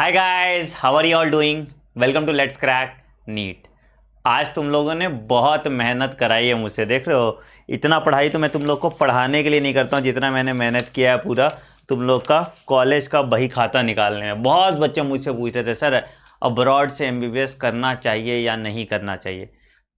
Hi guys, how are you all doing? Welcome to let's crack NEET. आज तुम लोगों ने बहुत मेहनत कराई है मुझसे, देख रहे हो। इतना पढ़ाई तो मैं तुम लोग को पढ़ाने के लिए नहीं करता हूँ जितना मैंने मेहनत किया है पूरा तुम लोग का कॉलेज का बही खाता निकालने में। बहुत बच्चे मुझसे पूछ रहे थे, सर अब्रॉड से एमबीबीएस करना चाहिए या नहीं करना चाहिए।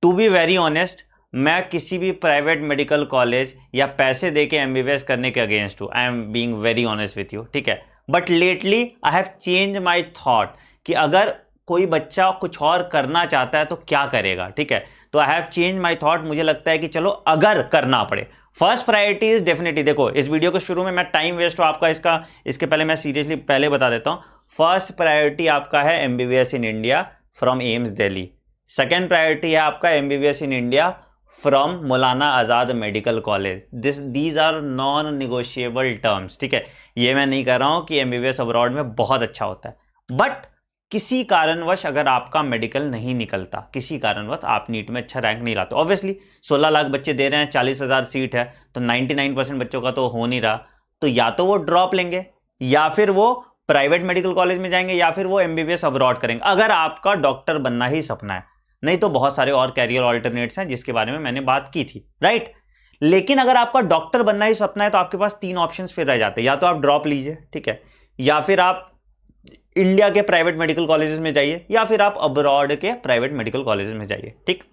टू बी वेरी ऑनेस्ट, मैं किसी भी प्राइवेट मेडिकल कॉलेज या पैसे दे के एमबीबीएस करने के अगेंस्ट हूँ। I am being very honest with you, ठीक है। But lately I have change my thought कि अगर कोई बच्चा कुछ और करना चाहता है तो क्या करेगा, ठीक है। तो I have change my thought. मुझे लगता है कि चलो अगर करना पड़े, फर्स्ट प्रायोरिटी इज डेफिनेटली, देखो इस वीडियो के शुरू में मैं टाइम वेस्ट हो आपका इसके पहले मैं सीरियसली पहले बता देता हूं। फर्स्ट प्रायोरिटी आपका है MBBS in India from AIIMS Delhi. Second priority है आपका MBBS in India from Maulana Azad medical college. These are non negotiable terms, ठीक है। ये मैं नहीं कह रहा हूं कि एमबीबीएस अब्रॉड में बहुत अच्छा होता है, बट किसी कारणवश अगर आपका मेडिकल नहीं निकलता, किसी कारणवश आप नीट में अच्छा रैंक नहीं लाते, ऑब्वियसली 16 लाख बच्चे दे रहे हैं, 40,000 सीट है, तो 99% बच्चों का तो हो नहीं रहा, तो या तो वो ड्रॉप लेंगे या फिर वो प्राइवेट मेडिकल कॉलेज में जाएंगे या फिर वो एमबीबीएस अब्रॉड करेंगे, अगर आपका डॉक्टर बनना ही सपना है। नहीं तो बहुत सारे और कैरियर ऑल्टरनेट्स हैं जिसके बारे में मैंने बात की थी, राइट। लेकिन अगर आपका डॉक्टर बनना ही सपना है तो आपके पास तीन ऑप्शंस फिर रह जाते हैं। या तो आप ड्रॉप लीजिए, ठीक है, या फिर आप इंडिया के प्राइवेट मेडिकल कॉलेजेस में जाइए, या फिर आप अब्रॉड के प्राइवेट मेडिकल कॉलेजेस में जाइए, ठीक।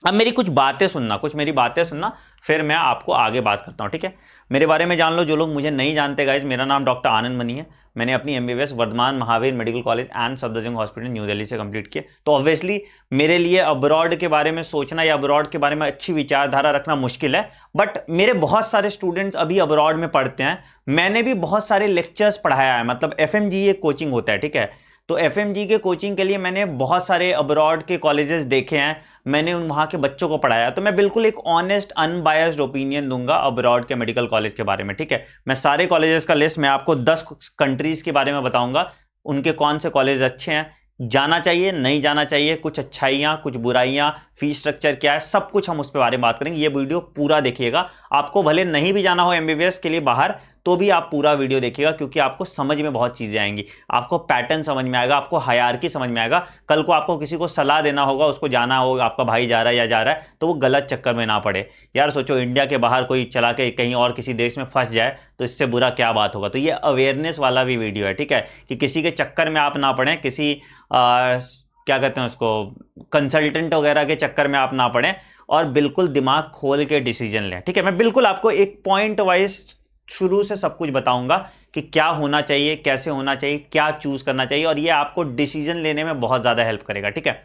अब मेरी कुछ बातें सुनना, फिर मैं आपको आगे बात करता हूं, ठीक है। मेरे बारे में जान लो, जो लोग मुझे नहीं जानते गाइज, मेरा नाम डॉक्टर आनंद मनी है। मैंने अपनी MBBS Vardhman Mahavir Medical college and Safdarjung Hospital New Delhi से कंप्लीट किया। तो ऑब्वियसली मेरे लिए अब्रॉड के बारे में सोचना या अब्रॉड के बारे में अच्छी विचारधारा रखना मुश्किल है, बट मेरे बहुत सारे स्टूडेंट्स अभी अब्रॉड में पढ़ते हैं। मैंने भी बहुत सारे लेक्चर्स पढ़ाया है, मतलब एफएमजी एक कोचिंग होता है, ठीक है। तो एफएमजी के कोचिंग के लिए मैंने बहुत सारे अब्रॉड के कॉलेजेस देखे हैं, मैंने उन वहां के बच्चों को पढ़ाया, तो मैं बिल्कुल एक ऑनेस्ट अनबायस्ड ओपिनियन दूंगा अब्रॉड के मेडिकल कॉलेज के बारे में, ठीक है। मैं सारे कॉलेजेस का लिस्ट, मैं आपको 10 कंट्रीज के बारे में बताऊंगा, उनके कौन से कॉलेज अच्छे हैं, जाना चाहिए नहीं जाना चाहिए, कुछ अच्छाइयां कुछ बुराइयां, फीस स्ट्रक्चर क्या है, सब कुछ हम उस पर बारे में बात करेंगे। ये वीडियो पूरा देखिएगा, आपको भले नहीं भी जाना हो एमबीबीएस के लिए बाहर, तो भी आप पूरा वीडियो देखिएगा, क्योंकि आपको समझ में बहुत चीजें आएंगी, आपको पैटर्न समझ में आएगा, आपको हायरार्की समझ में आएगा। कल को आपको किसी को सलाह देना होगा, उसको जाना होगा, आपका भाई जा रहा है या जा रहा है, तो वो गलत चक्कर में ना पड़े। यार सोचो, इंडिया के बाहर कोई चला के कहीं और किसी देश में फंस जाए तो इससे बुरा क्या बात होगा। तो ये अवेयरनेस वाला भी वीडियो है, ठीक है, कि किसी के चक्कर में आप ना पड़े, किसी क्या कहते हैं उसको, कंसल्टेंट वगैरह के चक्कर में आप ना पड़े, और बिल्कुल दिमाग खोल के डिसीजन लें, ठीक है। मैं बिल्कुल आपको एक पॉइंट वाइज शुरू से सब कुछ बताऊंगा कि क्या होना चाहिए, कैसे होना चाहिए, क्या चूज करना चाहिए, और ये आपको डिसीजन लेने में बहुत ज्यादा हेल्प करेगा, ठीक है।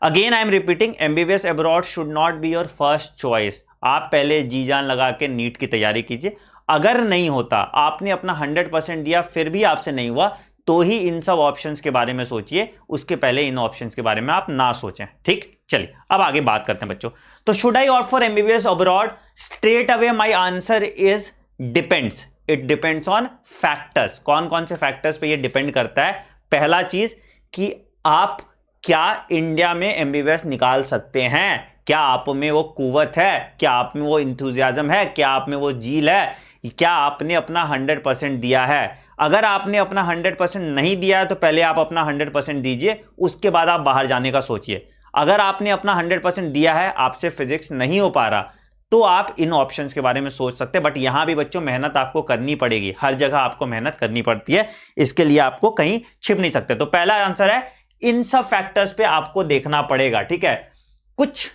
Again I am repeating, MBBS abroad should not be your first choice. आप पहले जी जान लगा के नीट की तैयारी कीजिए। अगर नहीं होता, आपने अपना 100% दिया फिर भी आपसे नहीं हुआ, तो ही इन सब ऑप्शंस के बारे में सोचिए, उसके पहले इन ऑप्शंस के बारे में आप ना सोचें, ठीक। चलिए अब आगे बात करते हैं बच्चों। तो should I opt for MBBS abroad? Straight away my answer is depends. It depends on factors. कौन कौन से फैक्टर्स पे ये डिपेंड करता है? पहला चीज कि आप क्या इंडिया में एमबीबीएस निकाल सकते हैं, क्या आप में वो कुव्वत है, क्या आप में वो इंथुजियाज्म है, क्या आप में वो जील है, क्या आपने अपना 100% दिया है। अगर आपने अपना 100% नहीं दिया है तो पहले आप अपना 100% दीजिए, उसके बाद आप बाहर जाने का सोचिए। अगर आपने अपना 100% दिया है, आपसे फिजिक्स नहीं हो पा रहा, तो आप इन ऑप्शंस के बारे में सोच सकते हैं। बट यहां भी बच्चों मेहनत आपको करनी पड़ेगी, हर जगह आपको मेहनत करनी पड़ती है, इसके लिए आपको कहीं छिप नहीं सकते। तो पहला आंसर है, इन सब फैक्टर्स पे आपको देखना पड़ेगा, ठीक है। कुछ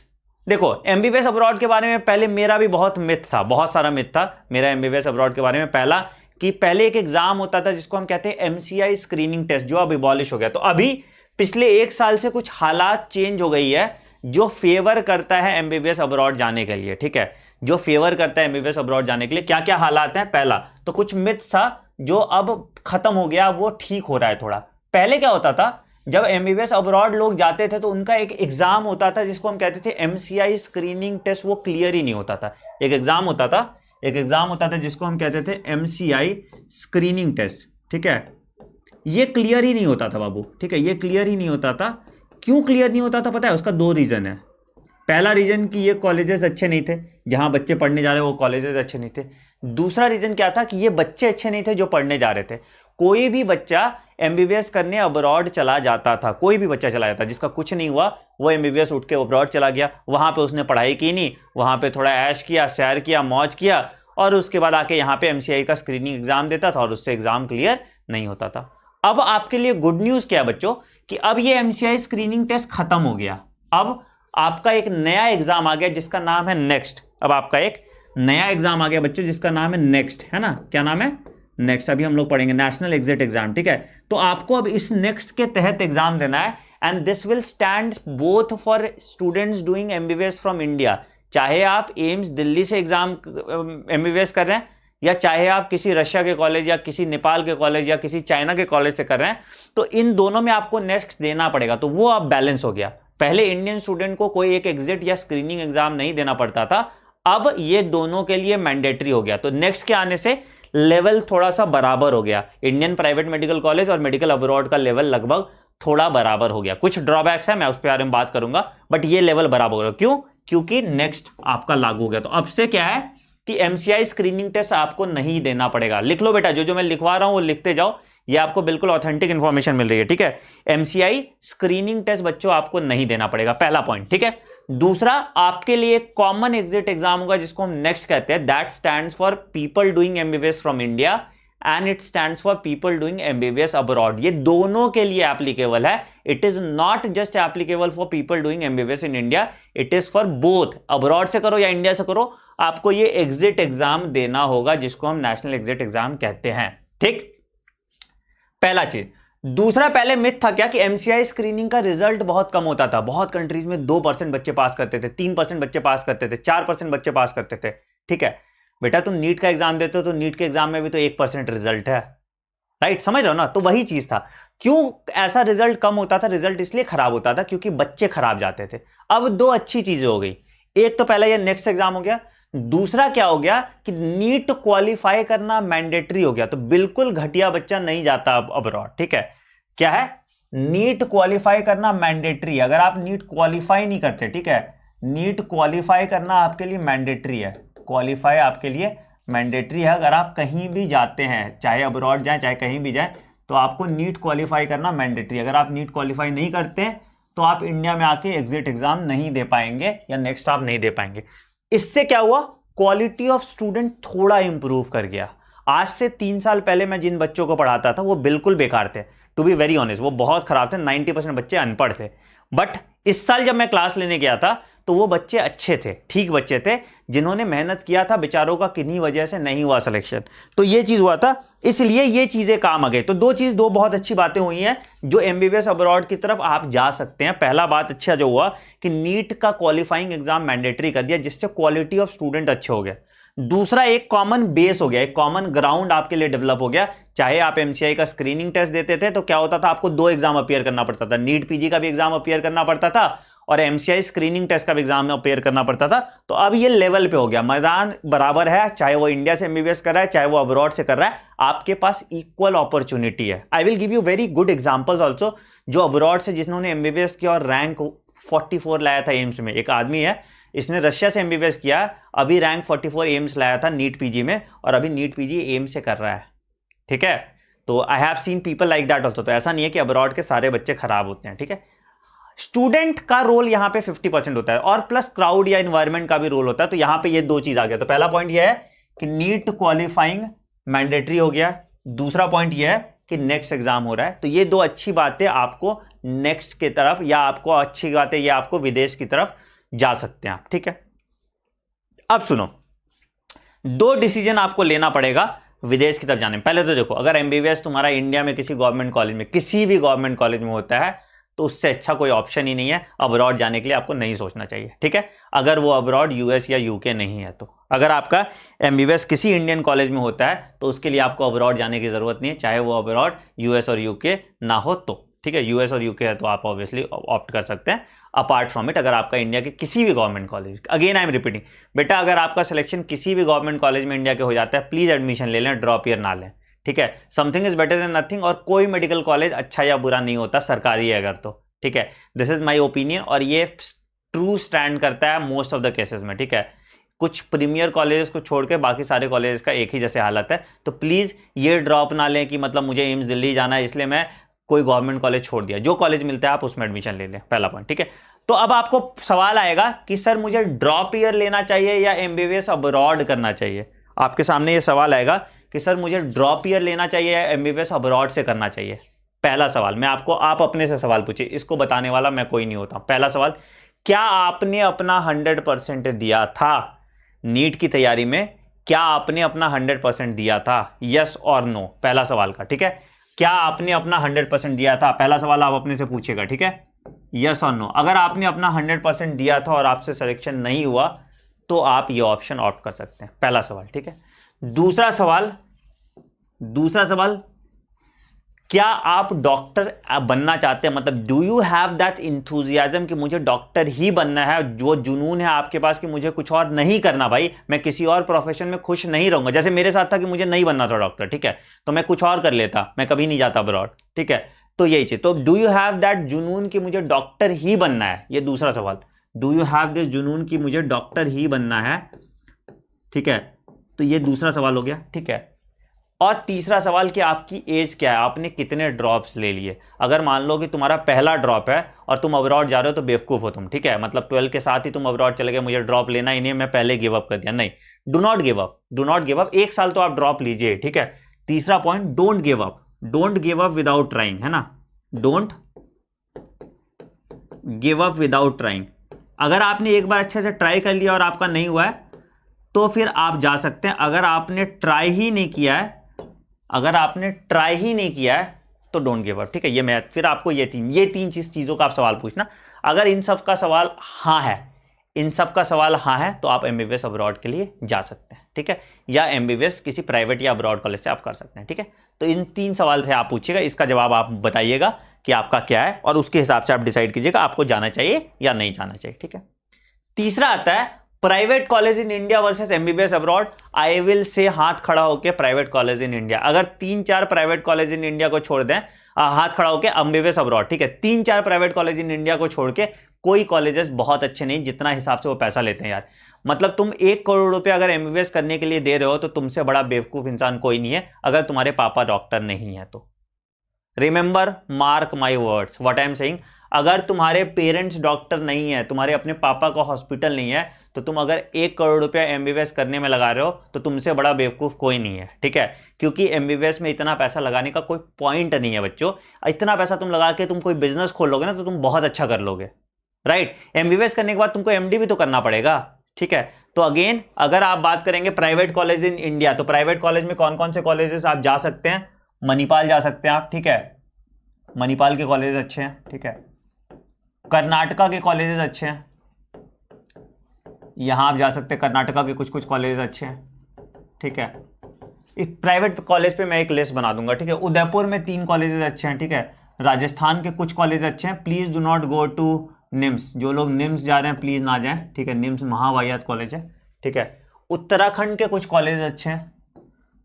देखो, एमबीबीएस अब्रॉड के बारे में पहले मेरा भी बहुत मिथ था, बहुत सारा मिथ था मेरा एमबीबीएस अब्रॉड के बारे में। पहला कि पहले एक एग्जाम होता था जिसको हम कहते हैं एमसीआई स्क्रीनिंग टेस्ट, जो अब अबॉलिश हो गया। तो अभी पिछले एक साल से कुछ हालात चेंज हो गई है जो फेवर करता है एमबीबीएस अब्रॉड जाने के लिए, ठीक है, जो फेवर करता है एमबीबीएस अब्रॉड जाने के लिए। क्या क्या हालात हैं? पहला तो कुछ मिथ था जो अब खत्म हो गया, वो ठीक हो रहा है थोड़ा। पहले क्या होता था, जब एमबीबीएस अब्रॉड लोग जाते थे तो उनका एक एग्जाम होता था जिसको हम कहते थे एमसीआई स्क्रीनिंग टेस्ट, वो क्लियर ही नहीं होता था। एक एग्जाम होता था जिसको हम कहते थे एमसीआई स्क्रीनिंग टेस्ट, ठीक है, ये क्लियर ही नहीं होता था बाबू, ठीक है, ये क्लियर ही नहीं होता था। क्यों क्लियर नहीं होता था पता है? उसका दो रीजन है। पहला रीजन कि ये कॉलेजेस अच्छे नहीं थे, जहां बच्चे पढ़ने जा रहे वो कॉलेजेस अच्छे नहीं थे। दूसरा रीजन क्या था कि ये बच्चे अच्छे नहीं थे जो पढ़ने जा रहे थे। कोई भी बच्चा एमबीबीएस करने अब्रॉड चला जाता था, कोई भी बच्चा चला जाता, जिसका कुछ नहीं हुआ वो एमबीबीएस उठ के अब्रॉड चला गया, वहां पे उसने पढ़ाई की नहीं, वहां पे थोड़ा ऐश किया, सैर किया, मौज किया, और उसके बाद आके यहाँ पे एमसीआई का स्क्रीनिंग एग्जाम देता था और उससे एग्जाम क्लियर नहीं होता था। अब आपके लिए गुड न्यूज क्या है बच्चों, कि अब ये एमसीआई स्क्रीनिंग टेस्ट खत्म हो गया। अब आपका एक नया एग्जाम आ गया जिसका नाम है नेक्स्ट। अब आपका एक नया एग्जाम आ गया बच्चों जिसका नाम है नेक्स्ट, है ना, क्या नाम है, नेक्स्ट। अभी हम लोग पढ़ेंगे नेशनल एग्जिट एग्जाम, ठीक है। तो आपको अब इस नेक्स्ट के तहत एग्जाम देना है, and this will stand both for students doing MBBS from India, चाहे आप एम्स दिल्ली से एग्जाम एमबीबीएस कर रहे हैं, या चाहे आप किसी रशिया के कॉलेज या किसी नेपाल के कॉलेज या किसी चाइना के कॉलेज से कर रहे हैं, तो इन दोनों में आपको नेक्स्ट देना पड़ेगा। तो वो अब बैलेंस हो गया। पहले इंडियन स्टूडेंट को कोई एक एग्जिट या स्क्रीनिंग एग्जाम नहीं देना पड़ता था, अब ये दोनों के लिए मैंडेटरी हो गया। तो नेक्स्ट के आने से लेवल थोड़ा सा बराबर हो गया। इंडियन प्राइवेट मेडिकल कॉलेज और मेडिकल अब्रॉड का लेवल लगभग थोड़ा बराबर हो गया। कुछ ड्रॉबैक्स है, मैं उस पर बारे में बात करूंगा, बट ये लेवल बराबर हो गया। क्यों? क्योंकि नेक्स्ट आपका लागू हो गया। तो अब से क्या है कि एमसीआई स्क्रीनिंग टेस्ट आपको नहीं देना पड़ेगा। लिख लो बेटा, जो मैं लिखवा रहा हूं वो लिखते जाओ, ये आपको बिल्कुल ऑथेंटिक इंफॉर्मेशन मिल रही है, ठीक है। एमसीआई स्क्रीनिंग टेस्ट बच्चों आपको नहीं देना पड़ेगा, पहला पॉइंट, ठीक है। दूसरा, आपके लिए कॉमन एग्जिट एग्जाम होगा जिसको हम नेक्स्ट कहते हैं, that stands for people doing MBBS from India and it stands for people doing MBBS abroad. ये दोनों के लिए एप्लीकेबल है। It is not just applicable for people doing MBBS in India, it is for both, abroad से करो या India से करो, आपको ये एग्जिट एग्जाम देना होगा जिसको हम नेशनल एग्जिट एग्जाम कहते हैं, ठीक। पहला चीज। दूसरा, पहले मिथ था क्या कि एमसीआई स्क्रीनिंग का रिजल्ट बहुत कम होता था। बहुत कंट्रीज में 2% बच्चे पास करते थे, 3% बच्चे पास करते थे, 4% बच्चे पास करते थे, ठीक है। बेटा तुम नीट का एग्जाम देते हो तो नीट के एग्जाम में भी तो 1% रिजल्ट है, राइट, समझ रहे हो ना। तो वही चीज था। क्यों ऐसा रिजल्ट कम होता था? रिजल्ट इसलिए खराब होता था क्योंकि बच्चे खराब जाते थे। अब दो अच्छी चीजें हो गई। एक तो पहला ये नेक्स्ट एग्जाम हो गया, दूसरा क्या हो गया कि नीट क्वालिफाई करना मैंडेटरी हो गया। तो बिल्कुल घटिया बच्चा नहीं जाता अब अब्रॉड, ठीक है। क्या है? नीट क्वालिफाई करना मैंडेटरी। अगर आप नीट क्वालिफाई नहीं करते, ठीक है, नीट क्वालिफाई करना आपके लिए मैंडेटरी है। क्वालिफाई आपके लिए मैंडेटरी है। अगर आप कहीं भी जाते हैं, चाहे अब्रॉड जाए चाहे कहीं भी जाए, तो आपको नीट क्वालिफाई करना मैंडेटरी। अगर आप नीट क्वालिफाई नहीं करते तो आप इंडिया में आके एग्जिट एग्जाम नहीं दे पाएंगे या नेक्स्ट आप नहीं दे पाएंगे। इससे क्या हुआ? क्वालिटी ऑफ स्टूडेंट थोड़ा इंप्रूव कर गया। आज से 3 साल पहले मैं जिन बच्चों को पढ़ाता था वो बिल्कुल बेकार थे, टू बी वेरी ऑनेस्ट, वो बहुत खराब थे। 90% बच्चे अनपढ़ थे। बट इस साल जब मैं क्लास लेने गया था तो वो बच्चे अच्छे थे, ठीक बच्चे थे, जिन्होंने मेहनत किया था, बेचारों का किन्हीं वजह से नहीं हुआ सिलेक्शन। तो ये चीज हुआ था, इसलिए ये चीजें काम आ गई। तो दो बहुत अच्छी बातें हुई हैं जो एमबीबीएस अब्रॉड की तरफ आप जा सकते हैं। पहला बात अच्छा जो हुआ कि नीट का क्वालिफाइंग एग्जाम मैंडेटरी कर दिया, जिससे क्वालिटी ऑफ स्टूडेंट अच्छे हो गए। दूसरा, एक कॉमन बेस हो गया, एक कॉमन ग्राउंड आपके लिए डेवलप हो गया। चाहे आप एमसीआई का स्क्रीनिंग टेस्ट देते थे तो क्या होता था, आपको 2 एग्जाम अपीयर करना पड़ता था। नीट पीजी का भी एग्जाम अपीयर करना पड़ता था और एमसीआई स्क्रीनिंग टेस्ट का भी एग्जाम अपीयर करना पड़ता था। तो अब ये लेवल पे हो गया, मैदान बराबर है। चाहे वो इंडिया से एमबीबीएस कर रहा है चाहे वो अब्रॉड से कर रहा है, आपके पास इक्वल अपॉर्चुनिटी है। I will give you very good examples also, जो अब्रॉड से जिन्होंने एमबीबीएस किया और रैंक 44 लाया था एम्स में। एक आदमी है, इसने रशिया से एमबीबीएस किया, अभी रैंक 44 एम्स लाया था नीट पीजी में, और अभी नीट पीजी एम्स से कर रहा है, ठीक है। तो I have seen people like that also. तो ऐसा नहीं है कि अब्रॉड के सारे बच्चे खराब होते हैं, ठीक है। स्टूडेंट का रोल यहां पे 50% होता है, और प्लस क्राउड या एनवायरनमेंट का भी रोल होता है। तो यहां पे ये 2 चीज आ गया। तो पहला पॉइंट ये है कि नीट क्वालिफाइंग मैंडेटरी हो गया। दूसरा पॉइंट ये है कि नेक्स्ट एग्जाम हो रहा है। तो ये 2 अच्छी बातें आपको नेक्स्ट की तरफ, या आपको अच्छी बातें ये आपको विदेश की तरफ जा सकते हैं आप, ठीक है। अब सुनो, 2 डिसीजन आपको लेना पड़ेगा विदेश की तरफ जाने में। पहले तो देखो, अगर एमबीबीएस तुम्हारा इंडिया में किसी गवर्नमेंट कॉलेज में, किसी भी गवर्नमेंट कॉलेज में होता है, तो उससे अच्छा कोई ऑप्शन ही नहीं है। अब्रॉड जाने के लिए आपको नहीं सोचना चाहिए, ठीक है। अगर वो अब्रॉड यूएस या यूके नहीं है तो। अगर आपका एमबीबीएस किसी इंडियन कॉलेज में होता है तो उसके लिए आपको अब्रॉड जाने की जरूरत नहीं है, चाहे वो अब्रॉड यूएस और यूके ना हो तो, ठीक है। यूएस और यूके है तो आप ऑब्वियसली ऑप्ट कर सकते हैं। अपार्ट फ्रॉम इट, अगर आपका इंडिया के किसी भी government college, again I am repeating बेटा, अगर आपका सिलेक्शन किसी भी गवर्नमेंट कॉलेज में इंडिया के हो जाता है, प्लीज एडमिशन ले लें, ड्रॉप ईयर ना लें, ठीक है। Something is better than nothing. और कोई मेडिकल कॉलेज अच्छा या बुरा नहीं होता, सरकारी है अगर तो, ठीक है। दिस इज माई ओपिनियन, और ये ट्रू स्टैंड करता है मोस्ट ऑफ द केसेस में, ठीक है। कुछ प्रीमियर कॉलेजेस को छोड़ के बाकी सारे कॉलेजेस का एक ही जैसे हालत है। तो प्लीज़ ये ड्रॉप ना लें कि मतलब मुझे एम्स दिल्ली जाना है इसलिए मैं कोई गवर्नमेंट कॉलेज छोड़ दिया। जो कॉलेज मिलता है आप उसमें एडमिशन ले लें, पहला पॉइंट, ठीक है। तो अब आपको सवाल आएगा कि सर मुझे ड्रॉप ईयर लेना चाहिए या एमबीबीएस अब्रॉड करना चाहिए। आपके सामने ये सवाल आएगा कि सर मुझे ड्रॉप ईयर लेना चाहिए या एमबीबीएस अब्रॉड से करना चाहिए। पहला सवाल मैं आपको, आप अपने से सवाल पूछिए, इसको बताने वाला मैं कोई नहीं होता। पहला सवाल, क्या आपने अपना 100% दिया था नीट की तैयारी में? क्या आपने अपना 100% दिया था? यस और नो, पहला सवाल का, ठीक है। क्या आपने अपना 100% दिया था? पहला सवाल आप अपने से पूछेगा, ठीक है। यस और नो। अगर आपने अपना 100% दिया था और आपसे सिलेक्शन नहीं हुआ तो आप ये ऑप्शन ऑप्ट कर सकते हैं, पहला सवाल, ठीक है। दूसरा सवाल, क्या आप डॉक्टर बनना चाहते हैं? मतलब do you have that enthusiasm कि मुझे डॉक्टर ही बनना है, जो जुनून है आपके पास कि मुझे कुछ और नहीं करना, भाई मैं किसी और प्रोफेशन में खुश नहीं रहूंगा। जैसे मेरे साथ था कि मुझे नहीं बनना था डॉक्टर, ठीक है, तो मैं कुछ और कर लेता, मैं कभी नहीं जाता अब्रॉड, ठीक है। तो यही चीज, तो डू यू हैव दैट जुनून कि मुझे डॉक्टर ही बनना है, ये दूसरा सवाल। डू यू हैव दिस जुनून कि मुझे डॉक्टर ही बनना है, ठीक है। तो ये दूसरा सवाल हो गया, ठीक है। और तीसरा सवाल कि आपकी एज क्या है, आपने कितने ड्रॉप्स ले लिए। अगर मान लो कि तुम्हारा पहला ड्रॉप है और तुम अब्रॉड जा रहे हो तो बेवकूफ हो तुम, ठीक है। मतलब 12 के साथ ही तुम अब्रॉड चले गए, मुझे ड्रॉप लेना ही नहीं, मैं पहले गिव अप कर दिया। नहीं, do not give up, do not give up. एक साल तो आप ड्रॉप लीजिए, ठीक है। तीसरा point, don't give up, don't give up without trying, है ना, don't give up without trying. अगर आपने एक बार अच्छे से ट्राई कर लिया और आपका नहीं हुआ है तो फिर आप जा सकते हैं। अगर आपने ट्राई ही नहीं किया है, अगर आपने ट्राई ही नहीं किया है तो डोंट गिव अप, ठीक है। ये मैं फिर आपको ये तीन चीजों का आप सवाल पूछना। अगर इन सब का सवाल हाँ है, इन सब का सवाल हाँ है तो आप एमबीबीएस अब्रॉड के लिए जा सकते हैं, ठीक है। या एमबीबीएस किसी प्राइवेट या अब्रॉड कॉलेज से आप कर सकते हैं, ठीक है। तो इन 3 सवाल से आप पूछिएगा, इसका जवाब आप बताइएगा कि आपका क्या है और उसके हिसाब से आप डिसाइड कीजिएगा आपको जाना चाहिए या नहीं जाना चाहिए, ठीक है। तीसरा आता है private college in India versus MBBS abroad. I will say हाथ खड़ा होकर प्राइवेट कॉलेज इन इंडिया। अगर 3-4 प्राइवेट कॉलेज इन इंडिया को छोड़ दें, हाथ खड़ा होकर एमबीबीएस अब्रॉड, ठीक है। 3-4 प्राइवेट कॉलेज इन इंडिया को छोड़ के कोई कॉलेजेस बहुत अच्छे नहीं जितना हिसाब से वो पैसा लेते हैं यार। मतलब तुम 1 करोड़ रुपए अगर एमबीबीएस करने के लिए दे रहे हो तो तुमसे बड़ा बेवकूफ इंसान कोई नहीं है, अगर तुम्हारे पापा डॉक्टर नहीं है तो। Remember, mark my words, what I am saying. अगर तुम्हारे पेरेंट्स डॉक्टर नहीं है, तुम्हारे अपने पापा का हॉस्पिटल नहीं है, तो तुम अगर 1 करोड़ रुपया एमबीबीएस करने में लगा रहे हो तो तुमसे बड़ा बेवकूफ कोई नहीं है, ठीक है। क्योंकि एमबीबीएस में इतना पैसा लगाने का कोई पॉइंट नहीं है बच्चों। इतना पैसा तुम लगा के तुम कोई बिजनेस खोल लोगे ना तो तुम बहुत अच्छा कर लोगे, राइट। एमबीबीएस करने के बाद तुमको एमडी भी तो करना पड़ेगा, ठीक है। तो अगेन अगर आप बात करेंगे प्राइवेट कॉलेज इन इंडिया, तो प्राइवेट कॉलेज में कौन कौन से कॉलेजेस आप जा सकते हैं? मणिपाल जा सकते हैं आप, ठीक है, मणिपाल के कॉलेज अच्छे हैं, ठीक है। कर्नाटका के कॉलेजेस अच्छे हैं, यहां आप जा सकते हैं, कर्नाटका के कुछ कॉलेजेस अच्छे हैं, ठीक है। एक प्राइवेट कॉलेज पे मैं एक लिस्ट बना दूंगा, ठीक है। उदयपुर में 3 कॉलेजेस अच्छे हैं, ठीक है। राजस्थान के कुछ कॉलेज अच्छे हैं। Please do not go to NIMS, जो लोग निम्स जा रहे हैं प्लीज ना जाएं, ठीक है। निम्स महावाहियात कॉलेज है, ठीक है। उत्तराखंड के कुछ कॉलेज अच्छे हैं,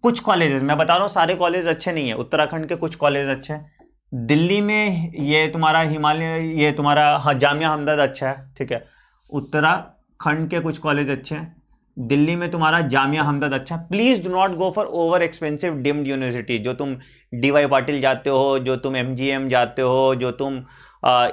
कुछ कॉलेजेस, मैं बता रहा हूँ सारे कॉलेज अच्छे नहीं है, उत्तराखंड के कुछ कॉलेज अच्छे हैं। दिल्ली में ये तुम्हारा हिमालय, ये तुम्हारा जामिया हमदर्द अच्छा है, ठीक है। उत्तराखंड के कुछ कॉलेज अच्छे हैं, दिल्ली में तुम्हारा जामिया हमदर्द अच्छा है। Please do not go for over expensive deemed university, जो तुम डीवाई पाटिल जाते हो, जो तुम एमजीएम जाते हो, जो तुम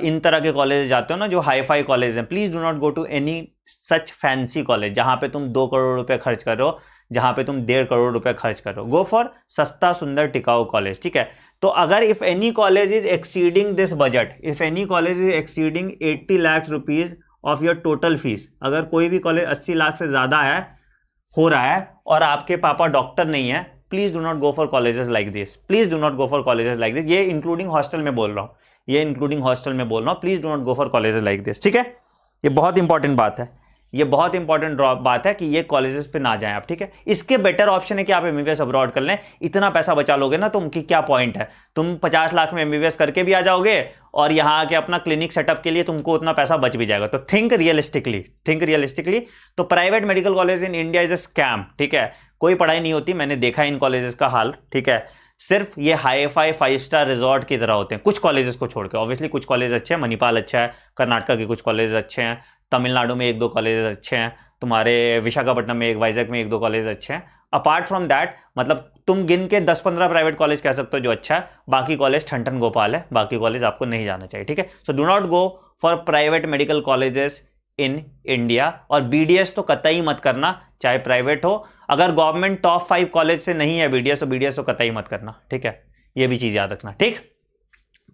इन तरह के कॉलेज जाते हो ना जो हाई फाई कॉलेज हैं। Please do not go to any such fancy college जहां पे तुम 2 करोड़ रुपए खर्च कर रहे हो, जहां पे तुम 1.5 करोड़ रुपए खर्च कर रहे हो। गो फॉर सस्ता सुंदर टिकाऊ कॉलेज, ठीक है। तो अगर if any college is exceeding this budget, if any college is exceeding 80 lakh rupees of your total fees, अगर कोई भी कॉलेज 80 लाख से ज्यादा है हो रहा है और आपके पापा डॉक्टर नहीं है, please do not go for colleges like this, please do not go for colleges like this. ये इंक्लूडिंग हॉस्टल में बोल रहा हूँ, ये इंक्लूडिंग हॉस्टल में बोल रहा हूँ। Please do not go for colleges like this, ठीक है। ये बहुत इंपॉर्टेंट बात है, ये बहुत इंपॉर्टेंट बात है कि ये कॉलेजेस पे ना जाएं आप, ठीक है। इसके बेटर ऑप्शन है कि आप एमबीबीएस अब्रॉड कर लें। इतना पैसा बचा लोगे ना तुम, कि क्या पॉइंट है। तुम 50 लाख में एमबीबीएस करके भी आ जाओगे और यहाँ आके अपना क्लिनिक सेटअप के लिए तुमको उतना पैसा बच भी जाएगा। तो थिंक रियलिस्टिकली, थिंक रियलिस्टिकली। तो private medical college in India is a scam, ठीक है। कोई पढ़ाई नहीं होती, मैंने देखा इन कॉलेजेस का हाल, ठीक है। सिर्फ ये हाई फाई 5 स्टार रिजॉर्ट की तरह होते हैं कुछ कॉलेजेस को छोड़ के। ऑब्वियसली कुछ कॉलेज अच्छे हैं, मणिपाल अच्छा है, कर्नाटका के कुछ कॉलेज अच्छे हैं, तमिलनाडु में 1-2 कॉलेज अच्छे हैं, तुम्हारे विशाखापट्टनम में एक, वाइजैक में एक दो कॉलेज अच्छे हैं। अपार्ट फ्रॉम दैट मतलब तुम गिन के 10-15 प्राइवेट कॉलेज कह सकते हो जो अच्छा है, बाकी कॉलेज ठन गोपाल है, बाकी कॉलेज आपको नहीं जाना चाहिए, ठीक है। So do not go for private medical colleges in India, और बीडीएस तो कतई मत करना, चाहे प्राइवेट हो। अगर गवर्नमेंट टॉप 5 कॉलेज से नहीं है बीडीएस, तो बीडीएस तो कतई मत करना, ठीक है। ये भी चीज याद रखना, ठीक।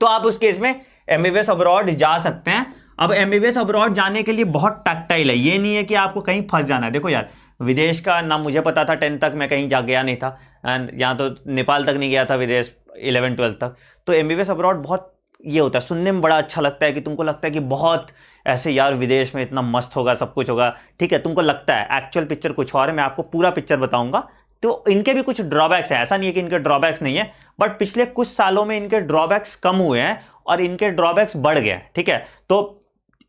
तो आप उस केस में एमबीबीएस अब्रॉड जा सकते हैं। अब एमबीबीएस अब्रॉड जाने के लिए बहुत टैक्टाइल है, ये नहीं है कि आपको कहीं फंस जाना है। देखो यार, विदेश का ना मुझे पता था 10 तक, मैं कहीं जा गया नहीं था, एंड यहाँ तो नेपाल तक नहीं गया था, विदेश 11-12 तक। तो एमबीबीएस अब्रॉड बहुत ये होता है, सुनने में बड़ा अच्छा लगता है कि तुमको लगता है कि बहुत ऐसे यार विदेश में इतना मस्त होगा, सब कुछ होगा, ठीक है, तुमको लगता है। एक्चुअल पिक्चर कुछ और है, मैं आपको पूरा पिक्चर बताऊंगा। तो इनके भी कुछ ड्रॉबैक्स हैं, ऐसा नहीं है कि इनके ड्रॉबैक्स नहीं है, बट पिछले कुछ सालों में इनके ड्रॉबैक्स कम हुए हैं और इनके ड्रॉबैक्स बढ़ गए हैं, ठीक है। तो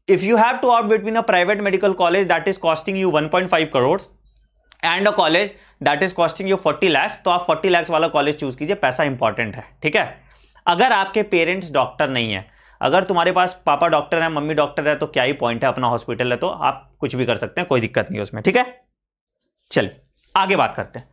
if you have to opt between a private medical college that is costing you 1.5 crore and a college that is costing you 40 lakh, तो आप 40 लाख वाला कॉलेज चूज कीजिए, पैसा इंपॉर्टेंट है, ठीक है। अगर आपके पेरेंट्स डॉक्टर नहीं है, अगर तुम्हारे पास पापा डॉक्टर है, मम्मी डॉक्टर है, तो क्या ही पॉइंट है, अपना हॉस्पिटल है तो आप कुछ भी कर सकते हैं, कोई दिक्कत नहीं है उसमें, ठीक है। चलिए आगे बात करते हैं।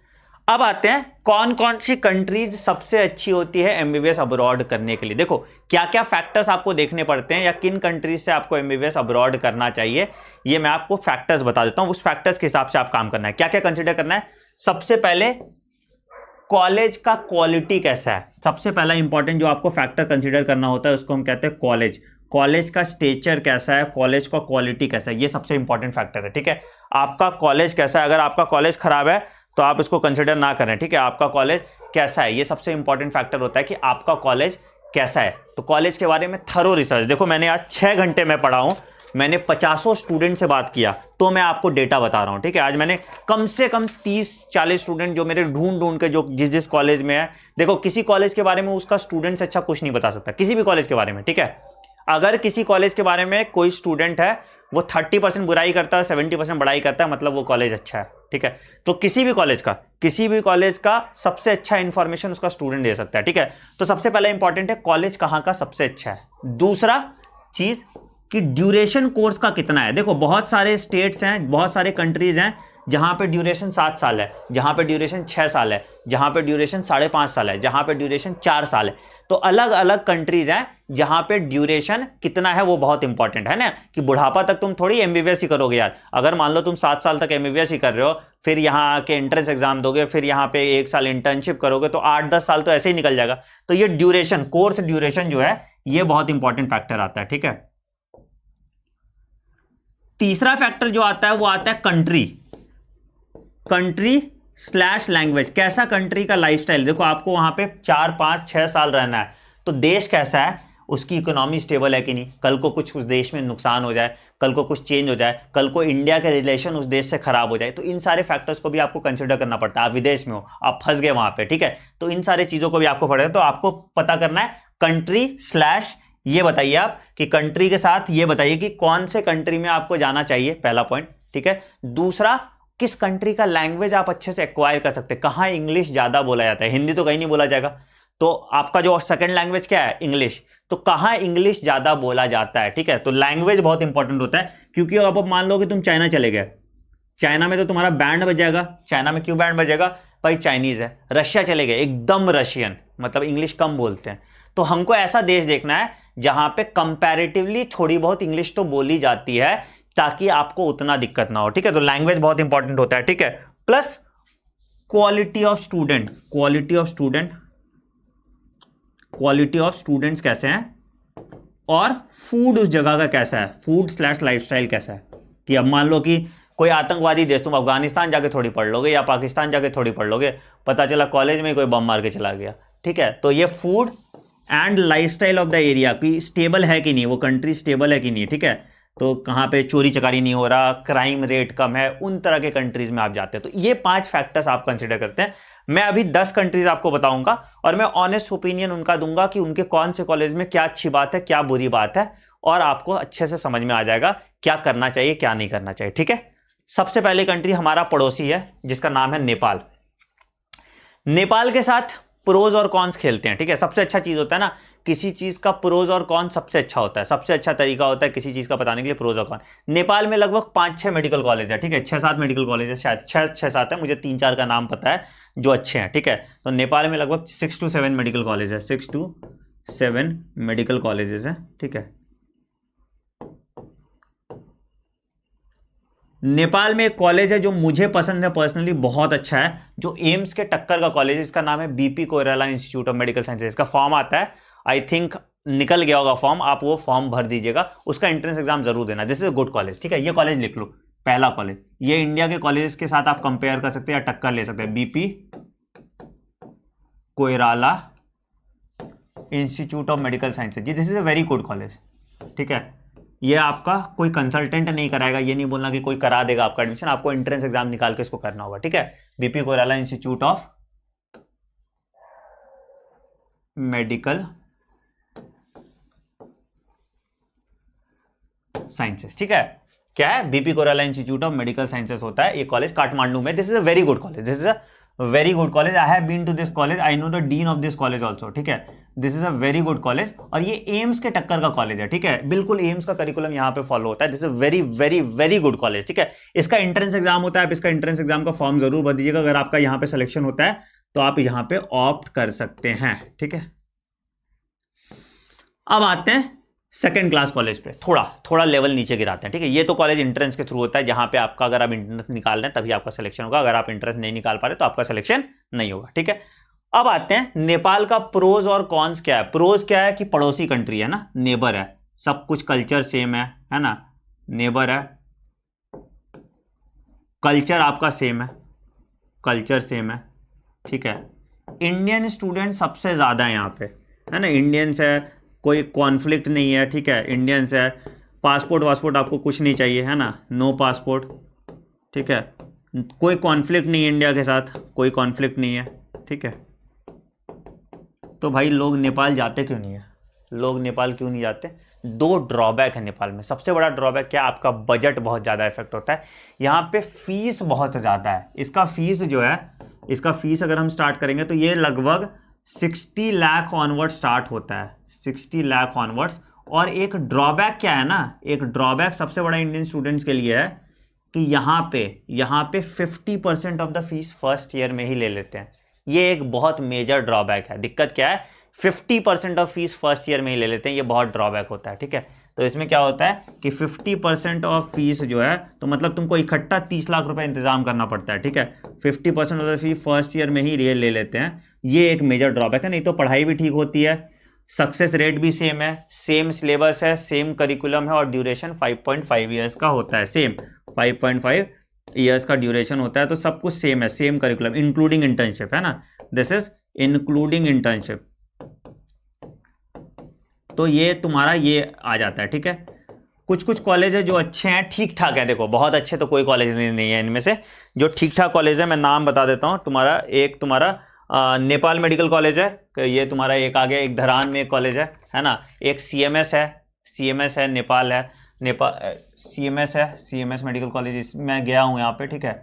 अब आते हैं कौन कौन सी कंट्रीज सबसे अच्छी होती है एमबीबीएस अब्रॉड करने के लिए। देखो क्या क्या फैक्टर्स आपको देखने पड़ते हैं, या किन कंट्रीज से आपको एमबीबीएस अब्रॉड करना चाहिए, ये मैं आपको फैक्टर्स बता देता हूं। उस फैक्टर्स के हिसाब से आप काम करना है। क्या क्या कंसिडर करना है? सबसे पहले कॉलेज का क्वालिटी कैसा है, सबसे पहला इंपॉर्टेंट जो आपको फैक्टर कंसिडर करना होता है उसको हम कहते हैं कॉलेज। कॉलेज का स्ट्रक्चर कैसा है, कॉलेज का क्वालिटी कैसा है, ये सबसे इंपॉर्टेंट फैक्टर है, ठीक है। आपका कॉलेज कैसा है, अगर आपका कॉलेज खराब है तो आप इसको कंसिडर ना करें, ठीक है। आपका कॉलेज कैसा है, ये सबसे इंपॉर्टेंट फैक्टर होता है कि आपका कॉलेज कैसा है। तो कॉलेज के बारे में थरो रिसर्च, देखो मैंने आज 6 घंटे में पढ़ा हूं, मैंने 50 स्टूडेंट से बात किया, तो मैं आपको डेटा बता रहा हूं, ठीक है। आज मैंने कम से कम 30-40 स्टूडेंट जो मेरे ढूंढ के जो जिस कॉलेज में है, देखो किसी कॉलेज के बारे में उसका स्टूडेंट से अच्छा कुछ नहीं बता सकता, किसी भी कॉलेज के बारे में, ठीक है। अगर किसी कॉलेज के बारे में कोई स्टूडेंट है वो 30% बुराई करता है, 70% बड़ाई करता है, मतलब वो कॉलेज अच्छा है, ठीक है। तो किसी भी कॉलेज का सबसे अच्छा इंफॉर्मेशन उसका स्टूडेंट दे सकता है, ठीक है। तो सबसे पहला इंपॉर्टेंट है कॉलेज कहां का सबसे अच्छा है। दूसरा चीज कि ड्यूरेशन कोर्स का कितना है। देखो बहुत सारे स्टेट्स हैं, बहुत सारे कंट्रीज हैं जहां पे ड्यूरेशन 7 साल है, जहां पे ड्यूरेशन 6 साल है, जहां पे ड्यूरेशन 5.5 साल है, जहां पे ड्यूरेशन 4 साल है। तो अलग अलग कंट्रीज हैं जहां पे ड्यूरेशन कितना है वो बहुत इंपॉर्टेंट है ना, कि बुढ़ापा तक तुम थोड़ी एमबीबीएस ही करोगे यार। अगर मान लो तुम 7 साल तक एमबीबीएस ही कर रहे हो, फिर यहाँ आके एंट्रेंस एग्जाम दोगे, फिर यहाँ पे 1 साल इंटर्नशिप करोगे, तो 8-10 साल तो ऐसे ही निकल जाएगा। तो ये ड्यूरेशन, कोर्स ड्यूरेशन जो है ये बहुत इंपॉर्टेंट फैक्टर आता है, ठीक है। तीसरा फैक्टर जो आता है वो आता है कंट्री/लैंग्वेज। कैसा कंट्री का लाइफस्टाइल, देखो आपको वहां पे 4-5-6 साल रहना है, तो देश कैसा है, उसकी इकोनॉमी स्टेबल है कि नहीं, कल को कुछ उस देश में नुकसान हो जाए, कल को कुछ चेंज हो जाए, कल को इंडिया के रिलेशन उस देश से खराब हो जाए, तो इन सारे फैक्टर्स को भी आपको कंसिडर करना पड़ता है। आप विदेश में हो, आप फंस गए वहां पे, ठीक है, तो इन सारे चीजों को भी आपको पड़ेगा। तो आपको पता करना है कंट्री/ ये बताइए आप कि कंट्री के साथ ये बताइए कि कौन से कंट्री में आपको जाना चाहिए, पहला पॉइंट, ठीक है। दूसरा, किस कंट्री का लैंग्वेज आप अच्छे से एक्वायर कर सकते हैं, कहां इंग्लिश ज्यादा बोला जाता है, हिंदी तो कहीं नहीं बोला जाएगा, तो आपका जो सेकंड लैंग्वेज क्या है, इंग्लिश, तो कहां इंग्लिश ज्यादा बोला जाता है, ठीक है। तो लैंग्वेज बहुत इंपॉर्टेंट होता है, क्योंकि अब मान लो कि तुम चाइना चले गए, चाइना में तो तुम्हारा बैंड बजेगा, चाइना में क्यों बैंड बजेगा भाई, चाइनीज है। रशिया चले गए, एकदम रशियन, मतलब इंग्लिश कम बोलते हैं। तो हमको ऐसा देश देखना है जहां पे कंपैरेटिवली थोड़ी बहुत इंग्लिश तो बोली जाती है, ताकि आपको उतना दिक्कत ना हो, ठीक है। तो लैंग्वेज बहुत इंपॉर्टेंट होता है, ठीक है। प्लस क्वालिटी ऑफ स्टूडेंट्स कैसे हैं, और फूड उस जगह का कैसा है, फूड/लाइफस्टाइल कैसा है। कि अब मान लो कि कोई आतंकवादी देश, तुम अफगानिस्तान जाके थोड़ी पढ़ लोगे या पाकिस्तान जाके थोड़ी पढ़ लोगे, पता चला कॉलेज में कोई बम मार के चला गया, ठीक है। तो ये food and lifestyle of the area की स्टेबल है कि नहीं, वो कंट्री स्टेबल है कि नहीं, ठीक है। तो कहाँ पे चोरी चकारी नहीं हो रहा, क्राइम रेट कम है, उन तरह के कंट्रीज में आप जाते हैं। तो ये 5 फैक्टर्स आप कंसिडर करते हैं। मैं अभी 10 कंट्रीज आपको बताऊंगा और मैं ऑनेस्ट ओपिनियन उनका दूंगा कि उनके कौन से कॉलेज में क्या अच्छी बात है, क्या बुरी बात है, और आपको अच्छे से समझ में आ जाएगा क्या करना चाहिए, क्या नहीं करना चाहिए, ठीक है। सबसे पहले कंट्री हमारा पड़ोसी है जिसका नाम है नेपाल। नेपाल के साथ प्रोज और कॉन्स खेलते हैं, ठीक है। सबसे अच्छा चीज होता है ना किसी चीज का प्रोज और कॉन, सबसे अच्छा होता है, सबसे अच्छा तरीका होता है किसी चीज का बताने के लिए प्रोज और कॉन। नेपाल में लगभग 5-6 मेडिकल कॉलेज है, ठीक है, 6-7 मेडिकल कॉलेज है, शायद 6-7 है, मुझे 3-4 का नाम पता है जो अच्छे हैं, ठीक है। तो नेपाल में लगभग 6 to 7 मेडिकल कॉलेज है, 6 to 7 मेडिकल कॉलेजेस है, ठीक है। नेपाल में एक कॉलेज है जो मुझे पसंद है पर्सनली, बहुत अच्छा है, जो एम्स के टक्कर का कॉलेज है, इसका नाम है BP Koirala Institute of Medical sciences. इसका फॉर्म आता है, आई थिंक निकल गया होगा फॉर्म, आप वो फॉर्म भर दीजिएगा, उसका एंट्रेंस एग्जाम जरूर देना। This is a good college, ठीक है, ये कॉलेज लिख लो, पहला कॉलेज। ये इंडिया के कॉलेजेस के साथ आप कंपेयर कर सकते हैं या टक्कर ले सकते हैं, BP Koirala Institute of Medical Sciences, जी this is a very good college, ठीक है। ये आपका कोई कंसल्टेंट नहीं कराएगा, ये नहीं बोलना कि कोई करा देगा आपका एडमिशन, आपको एंट्रेंस एग्जाम निकाल के इसको करना होगा, ठीक है। BP Koirala Institute of Medical Sciences, ठीक है। क्या है, BP Koirala Institute of Medical Sciences होता है ये कॉलेज, काठमांडू में। This is a very good college, this is a very good college, I have been to this college, I know the dean of this college also, ठीक है। This is a very good college, और ये AIIMS के टक्कर का college है, ठीक है, बिल्कुल एम्स का करिकुलम यहाँ पे फॉलो होता है। This is very very very good college, ठीक है। इसका एंट्रेंस एग्जाम होता है, आप इसका एंट्रेंस एग्जाम का फॉर्म जरूर भर दीजिएगा, अगर आपका यहाँ पे सिलेक्शन होता है तो आप यहाँ पे ऑप्ट कर सकते हैं, ठीक है। अब आते हैं सेकंड क्लास कॉलेज पे, थोड़ा लेवल नीचे गिराते हैं, ठीक है। ये तो कॉलेज एंट्रेंस के थ्रू होता है, जहां पे आपका अगर आप एंट्रेंस निकाल रहे हैं तभी आपका सिलेक्शन होगा, अगर आप एंट्रेंस नहीं निकाल पा रहे तो आपका सिलेक्शन नहीं होगा, ठीक है। अब आते हैं नेपाल का प्रोज और कॉन्स क्या है। प्रोज क्या है कि पड़ोसी कंट्री है ना, नेबर है, सब कुछ कल्चर सेम है ना, नेबर है, कल्चर आपका सेम है, कल्चर सेम है, ठीक है। इंडियन स्टूडेंट सबसे ज्यादा है यहाँ पे, है ना, इंडियंस है, कोई कॉन्फ्लिक्ट नहीं है, ठीक है, इंडियंस है। पासपोर्ट वासपोर्ट आपको कुछ नहीं चाहिए, है ना, नो पासपोर्ट, ठीक है, कोई कॉन्फ्लिक्ट नहीं है इंडिया के साथ, कोई कॉन्फ्लिक्ट नहीं है, ठीक है। तो भाई लोग नेपाल जाते क्यों नहीं है, लोग नेपाल क्यों नहीं जाते? दो ड्रॉबैक है नेपाल में। सबसे बड़ा ड्रॉबैक क्या, आपका बजट बहुत ज़्यादा इफेक्ट होता है, यहाँ पे फीस बहुत ज़्यादा है। इसका फीस जो है, इसका फीस अगर हम स्टार्ट करेंगे तो ये लगभग 60 लाख ऑनवर्ड स्टार्ट होता है, 60 लाख ऑनवर्ड्स। और एक ड्रॉबैक क्या है ना, एक ड्रॉबैक सबसे बड़ा इंडियन स्टूडेंट्स के लिए है कि यहाँ पे 50% of the fees first year में ही ले लेते हैं। ये एक बहुत मेजर ड्रॉबैक है। दिक्कत क्या है, 50% ऑफ फीस फर्स्ट ईयर में ही ले लेते हैं, ये बहुत ड्रॉबैक होता है, ठीक है। तो इसमें क्या होता है कि 50% ऑफ फीस जो है, तो मतलब तुमको इकट्ठा 30 लाख रुपए इंतजाम करना पड़ता है, ठीक है। 50% of the fees first year में ही ले लेते हैं, ये एक मेजर ड्रॉबैक है। नहीं तो पढ़ाई भी ठीक होती है, सक्सेस रेट भी सेम है, सेम सिलेबस है, सेम करिकुलम है, और ड्यूरेशन 5.5 ईयर्स का होता है, सेम 5.5 ईयर्स का ड्यूरेशन होता है। तो सब कुछ सेम है, सेम करिकुलम इंक्लूडिंग इंटर्नशिप, है ना, दिस इज इंक्लूडिंग इंटर्नशिप। तो ये तुम्हारा ये आ जाता है, ठीक है। कुछ कुछ कॉलेज है जो अच्छे हैं, ठीक ठाक है, देखो बहुत अच्छे तो कोई कॉलेज नहीं है, इनमें से जो ठीक ठाक कॉलेज है मैं नाम बता देता हूँ तुम्हारा। एक तुम्हारा नेपाल मेडिकल कॉलेज है, ये तुम्हारा एक आ गया, एक धरान में एक कॉलेज है ना, एक सीएमएस है, नेपाल है, सीएमएस मेडिकल कॉलेज, मैं गया हूँ यहाँ पे, ठीक है,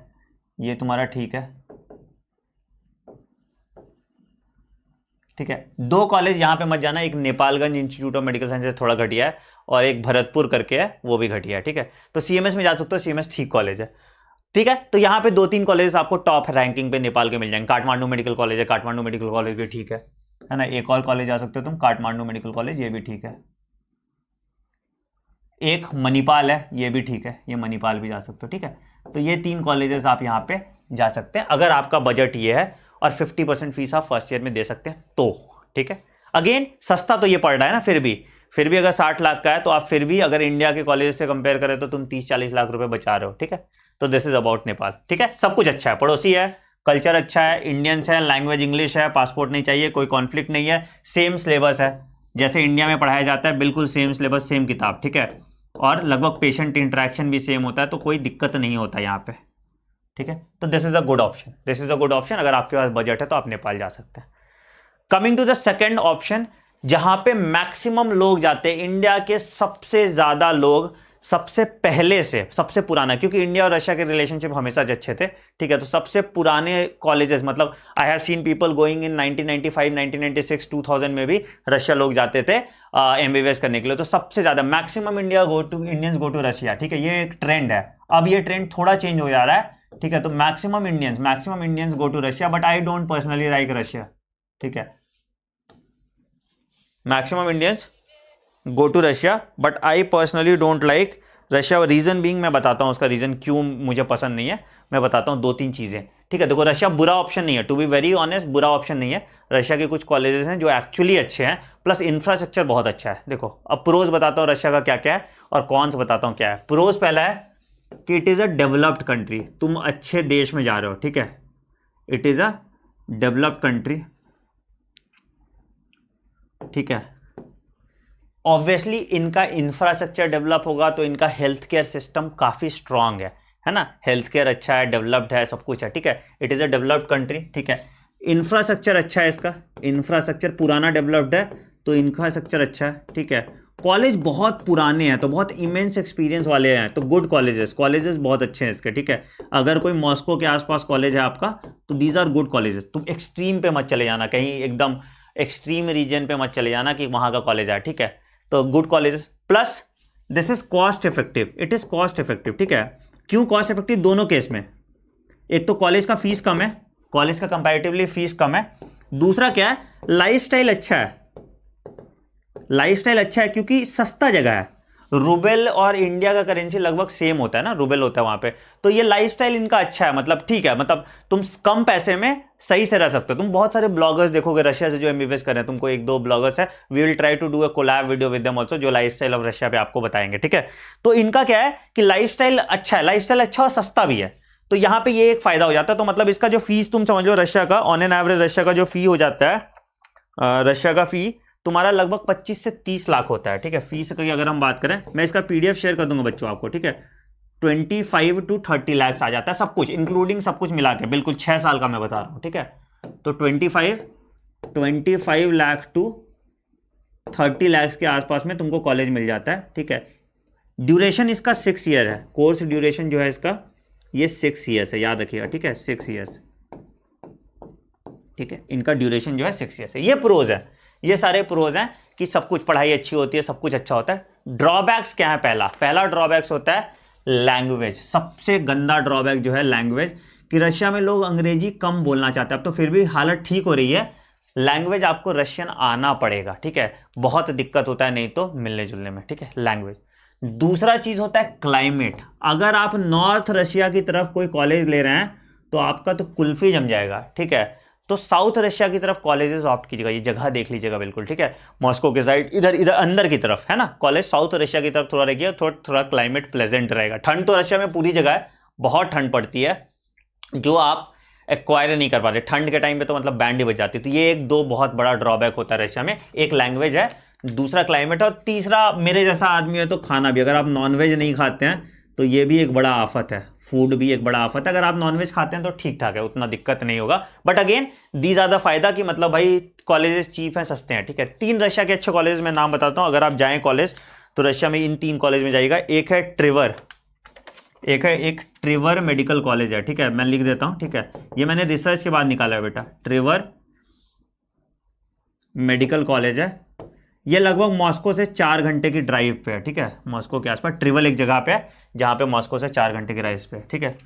ये तुम्हारा ठीक है, ठीक है। दो कॉलेज यहाँ पे मत जाना, एक Nepalganj Institute of Medical Sciences थोड़ा घटिया है, और एक भरतपुर करके है वो भी घटिया है, ठीक है। तो सीएमएस में जा सकते हो, सीएमएस ठीक कॉलेज है, ठीक है। तो यहाँ पे 2-3 कॉलेज आपको टॉप रैंकिंग पे नेपाल के मिल जाएंगे। काठमांडू मेडिकल कॉलेज है, काठमांडू मेडिकल कॉलेज भी ठीक है ना। एक और कॉलेज जा सकते हो तुम, काठमांडू मेडिकल कॉलेज, ये भी ठीक है। एक मणिपाल है, ये भी ठीक है, ये मणिपाल भी जा सकते हो, ठीक है। तो ये 3 कॉलेजेस आप यहाँ पे जा सकते हैं अगर आपका बजट ये है और 50% फीस आप फर्स्ट ईयर में दे सकते हैं तो, ठीक है। अगेन सस्ता तो ये पड़ रहा है ना, फिर भी अगर 60 लाख का है तो आप फिर भी अगर इंडिया के कॉलेज से कंपेयर करें तो तुम 30-40 लाख रुपए बचा रहे हो, ठीक है। तो दिस इज अबाउट नेपाल, ठीक है। सब कुछ अच्छा है, पड़ोसी है, कल्चर अच्छा है, इंडियंस है, लैंग्वेज इंग्लिश है, पासपोर्ट नहीं चाहिए, कोई कॉन्फ्लिक्ट नहीं है, सेम सिलेबस है जैसे इंडिया में पढ़ाया जाता है, बिल्कुल सेम सिलेबस, सेम किताब, ठीक है। और लगभग पेशेंट इंटरेक्शन भी सेम होता है, तो कोई दिक्कत नहीं होता यहाँ पे, ठीक है। तो this is a good option, this is a good option. अगर आपके पास बजट है तो आप नेपाल जा सकते हैं। Coming to the second option, जहां पे मैक्सिमम लोग जाते हैं, इंडिया के सबसे ज्यादा लोग सबसे पहले से सबसे पुराना, क्योंकि इंडिया और रशिया के रिलेशनशिप हमेशा से अच्छे थे, ठीक है, तो सबसे पुराने कॉलेजेस, मतलब I have seen people going in 1995, 1996, 2000 में भी रशिया लोग जाते थे एमबीबीएस करने के लिए। तो सबसे ज्यादा maximum Indians go to Russia, ठीक है, ये एक ट्रेंड है। अब ये ट्रेंड थोड़ा चेंज हो जा रहा है, ठीक है, तो maximum Indians go to Russia, but I don't personally like Russia, ठीक है, maximum Indians go to Russia but I personally don't like Russia. Reason being मैं बताता हूं उसका रीजन क्यों मुझे पसंद नहीं है, मैं बताता हूं 2-3 चीजें, ठीक है। देखो रशिया बुरा ऑप्शन नहीं है, टू बी वेरी ऑनेस्ट बुरा ऑप्शन नहीं है। रशिया के कुछ कॉलेजेस हैं जो एक्चुअली अच्छे हैं, प्लस इंफ्रास्ट्रक्चर बहुत अच्छा है। देखो अब प्रोज बताता हूं रशिया का क्या क्या है और कॉन्स बताता हूं क्या है। प्रोज पहला है कि it is a developed country, तुम अच्छे देश में जा रहे हो, ठीक है, it is a developed country, ठीक है। ऑब्वियसली इनका इंफ्रास्ट्रक्चर डेवलप होगा तो इनका हेल्थ केयर सिस्टम काफी स्ट्रांग है ना, हेल्थ केयर अच्छा है, डेवलप्ड है, सब कुछ है, ठीक है, it is a developed country, ठीक है। इंफ्रास्ट्रक्चर अच्छा है, इसका इंफ्रास्ट्रक्चर पुराना डेवलप्ड है तो इंफ्रास्ट्रक्चर अच्छा है, ठीक है। कॉलेज बहुत पुराने हैं तो बहुत इमेंस एक्सपीरियंस वाले हैं, तो गुड कॉलेजेस बहुत अच्छे हैं इसके, ठीक है। अगर कोई मॉस्को के आसपास कॉलेज है आपका तो दीज आर गुड कॉलेजेस। तुम एक्सट्रीम पे मत चले जाना, कहीं एकदम एक्सट्रीम रीजन पे मत चले जाना कि वहां का कॉलेज है, ठीक है। तो good colleges, plus this is cost effective, it is cost effective, ठीक है। क्यों कॉस्ट इफेक्टिव? दोनों केस में, एक तो कॉलेज का फीस कम है, कॉलेज का कंपैरेटिवली फीस कम है, दूसरा क्या है, लाइफस्टाइल अच्छा है, लाइफस्टाइल अच्छा है क्योंकि सस्ता जगह है। रूबल और इंडिया का करेंसी लगभग सेम होता है ना, रूबल होता है वहां पे, तो ये लाइफस्टाइल इनका अच्छा है, मतलब ठीक है, मतलब तुम कम पैसे में सही से रह सकते हो। तुम बहुत सारे ब्लॉगर्स देखोगे रशिया से जो एमबीबीएस कर रहे हैं, तुमको 1-2 ब्लॉगर्स है, we will try to do a collab video with them also, जो लाइफस्टाइल ऑफ रशिया पे आपको बताएंगे, ठीक है। तो इनका क्या है कि लाइफस्टाइल अच्छा है, लाइफस्टाइल अच्छा और सस्ता भी है, तो यहां पे ये एक फायदा हो जाता है। तो मतलब इसका जो फीस तुम समझ लो रशिया का, ऑन एन एवरेज रशिया का जो फी हो जाता है, रशिया का फी तुम्हारा लगभग 25 से 30 लाख होता है, ठीक है। फीस की अगर हम बात करें, मैं इसका पीडीएफ शेयर कर दूंगा बच्चों आपको, ठीक है। 25 to 30 लाख आ जाता है सब कुछ इंक्लूडिंग, सब कुछ मिला के, बिल्कुल 6 साल का मैं बता रहा हूं, ठीक है। तो 25 लाख टू 30 लाख के आसपास में तुमको कॉलेज मिल जाता है, ठीक है। ड्यूरेशन इसका 6 ईयर है, कोर्स ड्यूरेशन जो है इसका ये 6 ईयर्स है, याद रखिएगा, ठीक है, 6 ईयर्स, ठीक है। इनका ड्यूरेशन जो है 6 ईयर्स है। ये प्रोज है, ये सारे प्रोज हैं कि सब कुछ पढ़ाई अच्छी होती है, सब कुछ अच्छा होता है। ड्रॉबैक्स क्या है? पहला ड्रॉबैक्स होता है लैंग्वेज। सबसे गंदा ड्रॉबैक जो है लैंग्वेज, कि रशिया में लोग अंग्रेजी कम बोलना चाहते हैं। अब तो फिर भी हालत ठीक हो रही है, लैंग्वेज आपको रशियन आना पड़ेगा, ठीक है, बहुत दिक्कत होता है नहीं तो मिलने जुलने में, ठीक है, लैंग्वेज। दूसरा चीज होता है क्लाइमेट। अगर आप नॉर्थ रशिया की तरफ कोई कॉलेज ले रहे हैं तो आपका तो कुल्फी जम जाएगा, ठीक है। तो साउथ रशिया की तरफ कॉलेजेस ऑप्ट कीजिएगा, ये जगह देख लीजिएगा बिल्कुल, ठीक है। मॉस्को के साइड इधर अंदर की तरफ है ना कॉलेज, साउथ रशिया की तरफ थोड़ा रहिए, थोड़ा क्लाइमेट प्लेजेंट रहेगा। ठंड तो रशिया में पूरी जगह है, बहुत ठंड पड़ती है जो आप एक्वायर नहीं कर पाते, ठंड के टाइम पे तो मतलब बैंड ही बज जाती है। तो ये 1-2 बहुत बड़ा ड्रॉबैक होता है रशिया में। एक लैंग्वेज है, दूसरा क्लाइमेट, और तीसरा मेरे जैसा आदमी है तो खाना भी। अगर आप नॉनवेज नहीं खाते हैं तो ये भी एक बड़ा आफत है, फूड भी एक बड़ा आफत है। अगर आप नॉनवेज खाते हैं तो ठीक ठाक है, उतना दिक्कत नहीं होगा, but again these are the फायदा कि मतलब भाई कॉलेजेस चीप हैं, सस्ते हैं, ठीक है। 3 रशिया के अच्छे कॉलेज में नाम बताता हूं, अगर आप जाएं कॉलेज तो रशिया में इन 3 कॉलेज में जाइएगा। एक है ट्रिवर मेडिकल कॉलेज है, ठीक है, मैं लिख देता हूं, ठीक है, ये मैंने रिसर्च के बाद निकाला है बेटा। ट्रिवर मेडिकल कॉलेज है, ये लगभग मॉस्को से 4 घंटे की ड्राइव पे है, ठीक है, मॉस्को के आसपास। ट्रिवल एक जगह पे है जहां पे मॉस्को से 4 घंटे की ड्राइव पे है, ठीक है।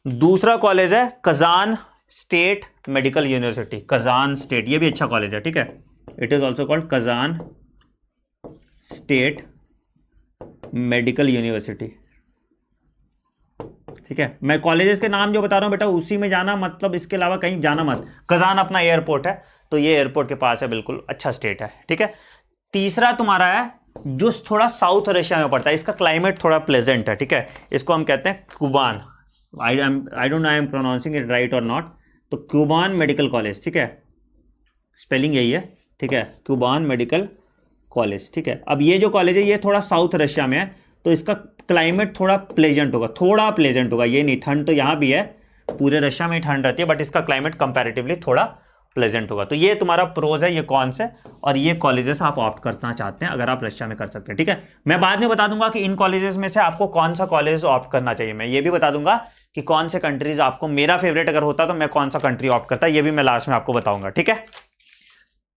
दूसरा कॉलेज है Kazan state medical university, Kazan state, ये भी अच्छा कॉलेज है, ठीक है। It is also called Kazan state medical university, ठीक है। मैं कॉलेजेस के नाम जो बता रहा हूं बेटा उसी में जाना, मतलब इसके अलावा कहीं जाना मत। कजान अपना एयरपोर्ट है, तो ये एयरपोर्ट के पास है, बिल्कुल अच्छा स्टेट है, ठीक है। तीसरा तुम्हारा है जो थोड़ा साउथ रशिया में पड़ता है, इसका क्लाइमेट थोड़ा प्लेजेंट है, ठीक है, इसको हम कहते हैं Kuban. I don't know I am pronouncing it right और नॉट। तो क्यूबान मेडिकल कॉलेज, ठीक है, स्पेलिंग यही है, ठीक है, क्यूबान मेडिकल कॉलेज, ठीक है। अब ये जो कॉलेज है ये थोड़ा साउथ रशिया में है, तो इसका क्लाइमेट थोड़ा प्लेजेंट होगा, ये नहीं, ठंड तो यहाँ भी है, पूरे रशिया में ठंड रहती है, बट इसका क्लाइमेट कंपैरेटिवली थोड़ा प्लेजेंट होगा। तो ये तुम्हारा प्रोज है, ये कॉन्स है, और ये कॉलेजेस आप ऑप्ट करना चाहते हैं अगर आप रशिया में कर सकते हैं। ठीक है, मैं बाद में बता दूंगा कि इन कॉलेजेस में से आपको कौन सा कॉलेज ऑप्ट करना चाहिए। मैं ये भी बता दूंगा कि कौन से कंट्रीज आपको, मेरा फेवरेट अगर होता तो मैं कौन सा कंट्री ऑप्ट करता, ये भी मैं लास्ट में आपको बताऊंगा। ठीक है,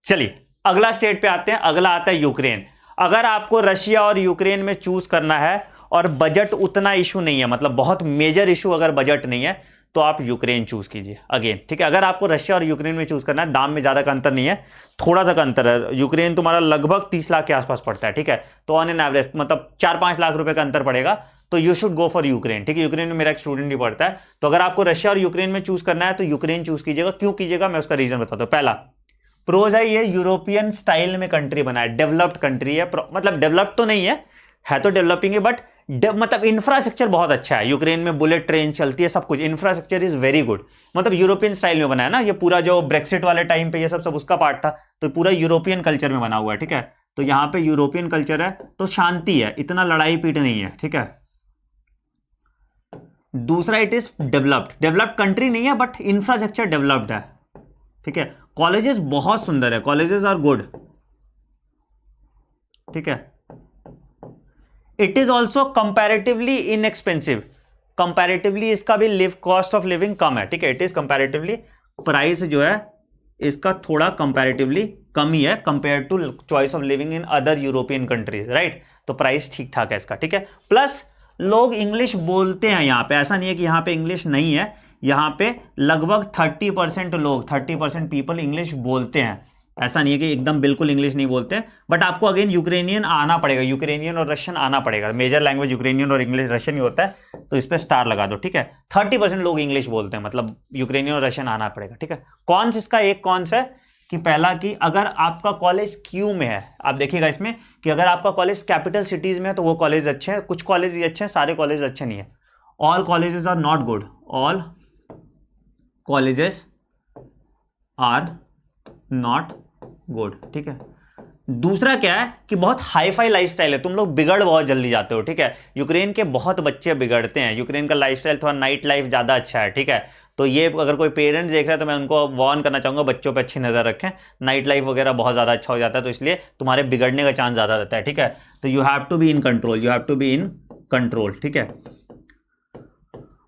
चलिए अगला स्टेट पे आते हैं। अगला आता है यूक्रेन। अगर आपको रशिया और यूक्रेन में चूज करना है और बजट उतना इशू नहीं है, मतलब बहुत मेजर इशू अगर बजट नहीं है, तो आप यूक्रेन चूज कीजिए अगेन। ठीक है, अगर आपको रशिया और यूक्रेन में चूज करना है, दाम में ज्यादा का अंतर नहीं है, थोड़ा सा का अंतर है। यूक्रेन तुम्हारा लगभग 30 लाख के आसपास पड़ता है। ठीक है, तो ऑन एन एवरेज मतलब 4-5 लाख रुपए का अंतर पड़ेगा, तो you should go for Ukraine. ठीक है, यूक्रेन में मेरा एक स्टूडेंट भी पढ़ता है, तो अगर आपको रशिया और यूक्रेन में चूज करना है तो यूक्रेन चूज कीजिएगा। क्यों कीजिएगा, मैं उसका रीजन बताता हूं। पहला प्रोज है, ये यूरोपियन स्टाइल में कंट्री बना है, डेवलप्ड कंट्री है, मतलब डेवलप्ड तो नहीं है तो डेवलपिंग है, बट मतलब इंफ्रास्ट्रक्चर बहुत अच्छा है। यूक्रेन में बुलेट ट्रेन चलती है, सब कुछ इंफ्रास्ट्रक्चर इज वेरी गुड। मतलब यूरोपियन स्टाइल में बना है ना, ये पूरा जो ब्रेक्सिट वाले टाइम पे ये सब उसका पार्ट था, तो पूरा यूरोपियन कल्चर में बना हुआ है। ठीक है, तो यहां पे यूरोपियन कल्चर है, तो शांति है, इतना लड़ाई पीट नहीं है। ठीक है, दूसरा इट इज डेवलप्ड कंट्री नहीं है, बट इंफ्रास्ट्रक्चर डेवलप्ड है। ठीक है, कॉलेजेस बहुत सुंदर है, कॉलेजेस आर गुड। ठीक है, it is also comparatively inexpensive, comparatively इसका भी कॉस्ट ऑफ लिविंग कम है। ठीक है, इट इज कंपैरेटिवली, प्राइस जो है इसका थोड़ा कंपैरेटिवली कम ही है compare to choice of living in other European countries, right. तो प्राइस ठीक ठाक है इसका। ठीक है, प्लस लोग इंग्लिश बोलते हैं यहाँ पे, ऐसा नहीं है कि यहाँ पे इंग्लिश नहीं है, यहाँ पे लगभग 30% लोग, 30% पीपल इंग्लिश बोलते हैं। ऐसा नहीं है कि एकदम बिल्कुल इंग्लिश नहीं बोलते, बट आपको अगेन यूक्रेनियन आना पड़ेगा, यूक्रेनियन और रशियन आना पड़ेगा। मेजर लैंग्वेज यूक्रेनियन और इंग्लिश रशियन ही होता है, तो इस पर स्टार लगा दो। ठीक है, 30% लोग इंग्लिश बोलते हैं, मतलब यूक्रेनियन और रशियन आना पड़ेगा। ठीक है, कौन इसका एक कौन है कि पहला कि अगर आपका कॉलेज क्यू में है, आप देखिएगा इसमें कि अगर आपका कॉलेज कैपिटल सिटीज में है तो वो कॉलेज अच्छे हैं, कुछ कॉलेज ही अच्छे हैं, सारे कॉलेज अच्छे नहीं है। All colleges are not good, all colleges are not good. ठीक है, दूसरा क्या है कि बहुत हाई फाई लाइफस्टाइल है, तुम लोग बिगड़ बहुत जल्दी जाते हो। ठीक है, यूक्रेन के बहुत बच्चे बिगड़ते हैं, यूक्रेन का लाइफस्टाइल थोड़ा नाइट लाइफ ज्यादा अच्छा है। ठीक है, तो ये अगर कोई पेरेंट्स देख रहा है तो मैं उनको वार्न करना चाहूंगा, बच्चों पे अच्छी नजर रखें, नाइट लाइफ वगैरह बहुत ज्यादा अच्छा हो जाता है, तो इसलिए तुम्हारे बिगड़ने का चांस ज्यादा रहता है। ठीक है, तो you have to be in control, you have to be in control. ठीक है,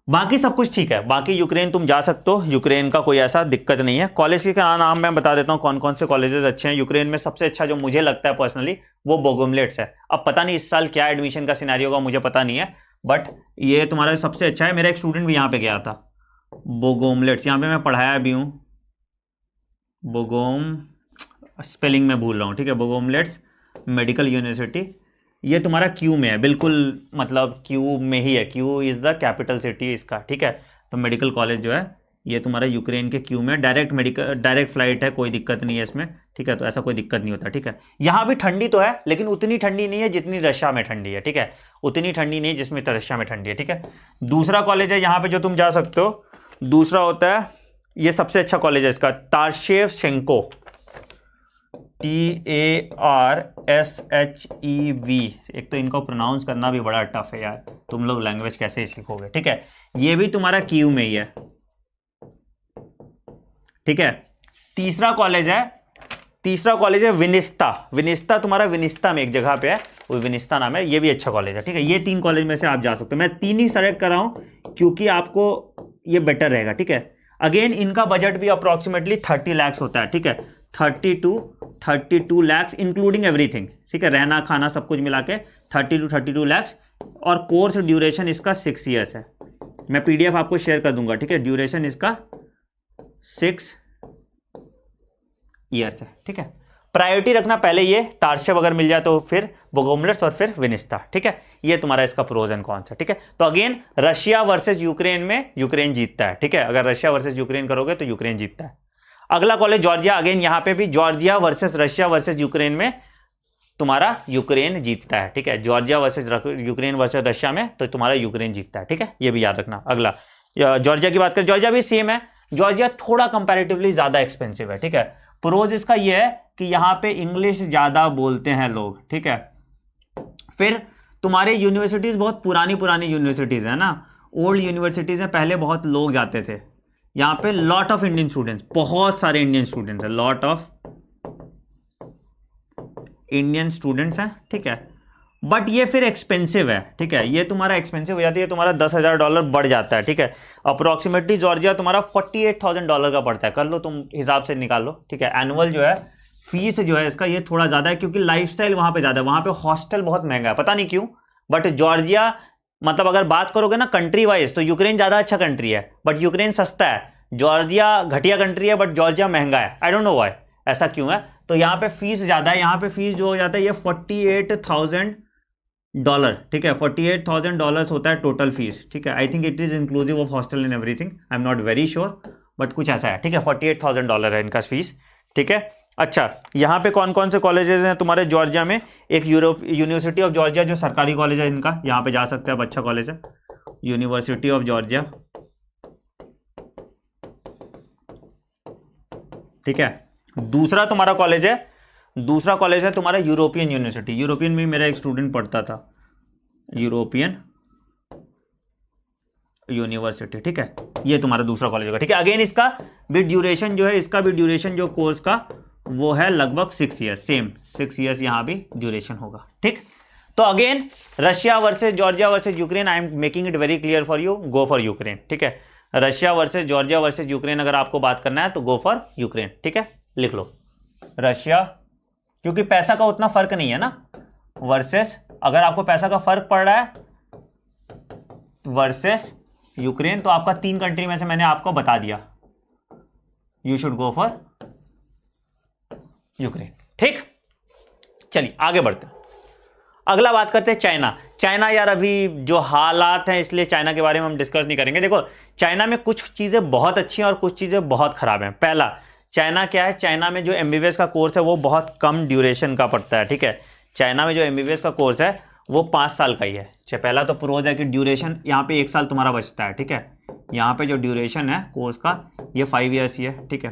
बाकी सब कुछ ठीक है, बाकी यूक्रेन तुम जा सकते हो, यूक्रेन का कोई ऐसा दिक्कत नहीं है। कॉलेज के नाम मैं बता देता हूँ कौन कौन से कॉलेजेस अच्छे हैं यूक्रेन में। सबसे अच्छा जो मुझे लगता है पर्सनली वो बोगोमलेट्स है। अब पता नहीं इस साल क्या एडमिशन का सिनेरियो होगा, मुझे पता नहीं है, बट ये तुम्हारा सबसे अच्छा है। मेरा एक स्टूडेंट भी यहाँ पे गया था, बोगोमलेट्स, यहाँ पे मैं पढ़ाया भी हूँ। बोगोम, स्पेलिंग में भूल रहा हूँ। ठीक है, बोगोमलेट्स मेडिकल यूनिवर्सिटी, ये तुम्हारा क्यू में है, बिल्कुल मतलब क्यू में ही है, Q is the capital city इसका। ठीक है, तो मेडिकल कॉलेज जो है ये तुम्हारा यूक्रेन के क्यू में, डायरेक्ट फ्लाइट है, कोई दिक्कत नहीं है इसमें। ठीक है, तो ऐसा कोई दिक्कत नहीं होता। ठीक है, यहाँ भी ठंडी तो है, लेकिन उतनी ठंडी नहीं है जितनी रशिया में ठंडी है। ठीक है, उतनी ठंडी नहीं जिसमें रशिया में ठंडी है। ठीक है, दूसरा कॉलेज है यहाँ पे जो तुम जा सकते हो, दूसरा होता है, ये सबसे अच्छा कॉलेज है इसका, तारशेवशेंको, TARSHEV। एक तो इनको प्रोनाउंस करना भी बड़ा टफ है यार, तुम लोग लैंग्वेज कैसे सीखोगे। ठीक है, ये भी तुम्हारा क्यू में ही है। ठीक है, तीसरा कॉलेज है विनिस्ता। विनिस्ता तुम्हारा विनिस्ता में एक जगह पे है, वो विनिस्ता नाम है, ये भी अच्छा कॉलेज है। ठीक है, ये 3 कॉलेज में से आप जा सकते हो, मैं 3 ही सेलेक्ट कर रहा हूं क्योंकि आपको ये बेटर रहेगा। ठीक है, अगेन इनका बजट भी अप्रोक्सीमेटली 30 लाख होता है। ठीक है, 32 लाख इंक्लूडिंग एवरीथिंग। ठीक है, रहना खाना सब कुछ मिला के 32 लाख, और कोर्स ड्यूरेशन इसका 6 ईयर्स है। मैं PDF आपको शेयर कर दूंगा। ठीक है, ड्यूरेशन इसका 6 ईयर्स है। ठीक है, प्रायोरिटी रखना पहले ये तारशेव अगर मिल जाए तो फिर बोगोमलेट्स और फिर विनिस्ता। ठीक है, ये तुम्हारा इसका प्रोज एंड कॉन्स है। ठीक है, तो अगेन रशिया वर्सेस यूक्रेन में यूक्रेन जीतता है। ठीक है, अगर रशिया वर्सेस यूक्रेन करोगे तो यूक्रेन जीतता है। अगला कॉलेज जॉर्जिया, अगेन यहां पे भी Georgia versus Russia versus Ukraine में तुम्हारा यूक्रेन जीतता है। ठीक है, Georgia versus Ukraine versus Russia में तो तुम्हारा यूक्रेन जीतता है। ठीक है, ये भी याद रखना। अगला जॉर्जिया की बात करें, जॉर्जिया भी सेम है, जॉर्जिया थोड़ा कंपैरेटिवली ज्यादा एक्सपेंसिव है। ठीक है, प्रोज इसका ये है कि यहाँ पे इंग्लिश ज्यादा बोलते हैं लोग। ठीक है, फिर तुम्हारे यूनिवर्सिटीज बहुत पुरानी यूनिवर्सिटीज है ना, ओल्ड यूनिवर्सिटीज में पहले बहुत लोग जाते थे, यहाँ पे लॉट ऑफ इंडियन स्टूडेंट्स, बहुत सारे इंडियन स्टूडेंट्स हैं, लॉट ऑफ इंडियन स्टूडेंट्स हैं, ठीक है। बट ये फिर एक्सपेंसिव है, ठीक है, ये तुम्हारा एक्सपेंसिव हो जाती है, तुम्हारा $10,000 बढ़ जाता है, ठीक है। अप्रोक्सीमेटली जॉर्जिया तुम्हारा $48,000 का पड़ता है, कर लो तुम हिसाब से निकाल लो, ठीक है। एनुअल जो है फीस जो है इसका ये थोड़ा ज़्यादा है, क्योंकि लाइफस्टाइल वहाँ पे ज़्यादा है, वहाँ पे हॉस्टल बहुत महंगा है, पता नहीं क्यों। बट जॉर्जिया मतलब अगर बात करोगे ना कंट्री वाइज तो यूक्रेन ज़्यादा अच्छा कंट्री है, बट यूक्रेन सस्ता है, जॉर्जिया घटिया कंट्री है, बट जॉर्जिया महंगा है। आई डोंट नो व्हाई, ऐसा क्यों है। तो यहाँ पे फीस ज़्यादा है, यहाँ पे फीस जो हो जाता है ये $48,000, ठीक है, $48,000 होता है टोटल फीस, ठीक है। I think it is inclusive of hostel and everything, I am not very sure, but कुछ ऐसा है, ठीक है। $48,000 है इनका फीस, ठीक है। अच्छा, यहाँ पे कौन कौन से कॉलेजेस हैं तुम्हारे जॉर्जिया में? एक यूनिवर्सिटी ऑफ जॉर्जिया जो सरकारी कॉलेज है इनका, यहाँ पे जा सकते हैं, अब अच्छा कॉलेज है, यूनिवर्सिटी ऑफ जॉर्जिया, ठीक है। दूसरा तुम्हारा कॉलेज है तुम्हारा यूरोपियन यूनिवर्सिटी, यूरोपियन में मेरा एक स्टूडेंट पढ़ता था, यूरोपियन यूनिवर्सिटी, ठीक है। ये तुम्हारा दूसरा कॉलेज होगा, ठीक है। अगेन इसका भी ड्यूरेशन जो है, इसका भी ड्यूरेशन जो कोर्स का वो है लगभग 6 ईयर्स, सेम 6 ईयर्स यहाँ भी ड्यूरेशन होगा, ठीक। तो again Russia versus Georgia versus Ukraine, I am making it very clear for you, go for Ukraine, ठीक है। Russia versus Georgia versus Ukraine अगर आपको बात करना है तो गो फॉर यूक्रेन, ठीक है। लिख लो रशिया, क्योंकि पैसा का उतना फर्क नहीं है ना, वर्सेस अगर आपको पैसा का फर्क पड़ रहा है वर्सेस यूक्रेन, तो आपका 3 कंट्री में से मैंने आपको बता दिया, you should go for Ukraine, ठीक। चलिए आगे बढ़ते हैं, अगला बात करते हैं चाइना यार अभी जो हालात हैं इसलिए चाइना के बारे में हम डिस्कस नहीं करेंगे। देखो चाइना में कुछ चीज़ें बहुत अच्छी हैं और कुछ चीज़ें बहुत खराब हैं। पहला, चाइना क्या है, चाइना में जो एमबीबीएस का कोर्स है वो बहुत कम ड्यूरेशन का पड़ता है, ठीक है। चाइना में जो एमबीबीएस का कोर्स है वो 5 साल का ही है। पहला तो प्रोज है कि ड्यूरेशन यहाँ पे 1 साल तुम्हारा बचता है, ठीक है। यहाँ पे जो ड्यूरेशन है कोर्स का ये 5 ईयर्स ही है, ठीक है।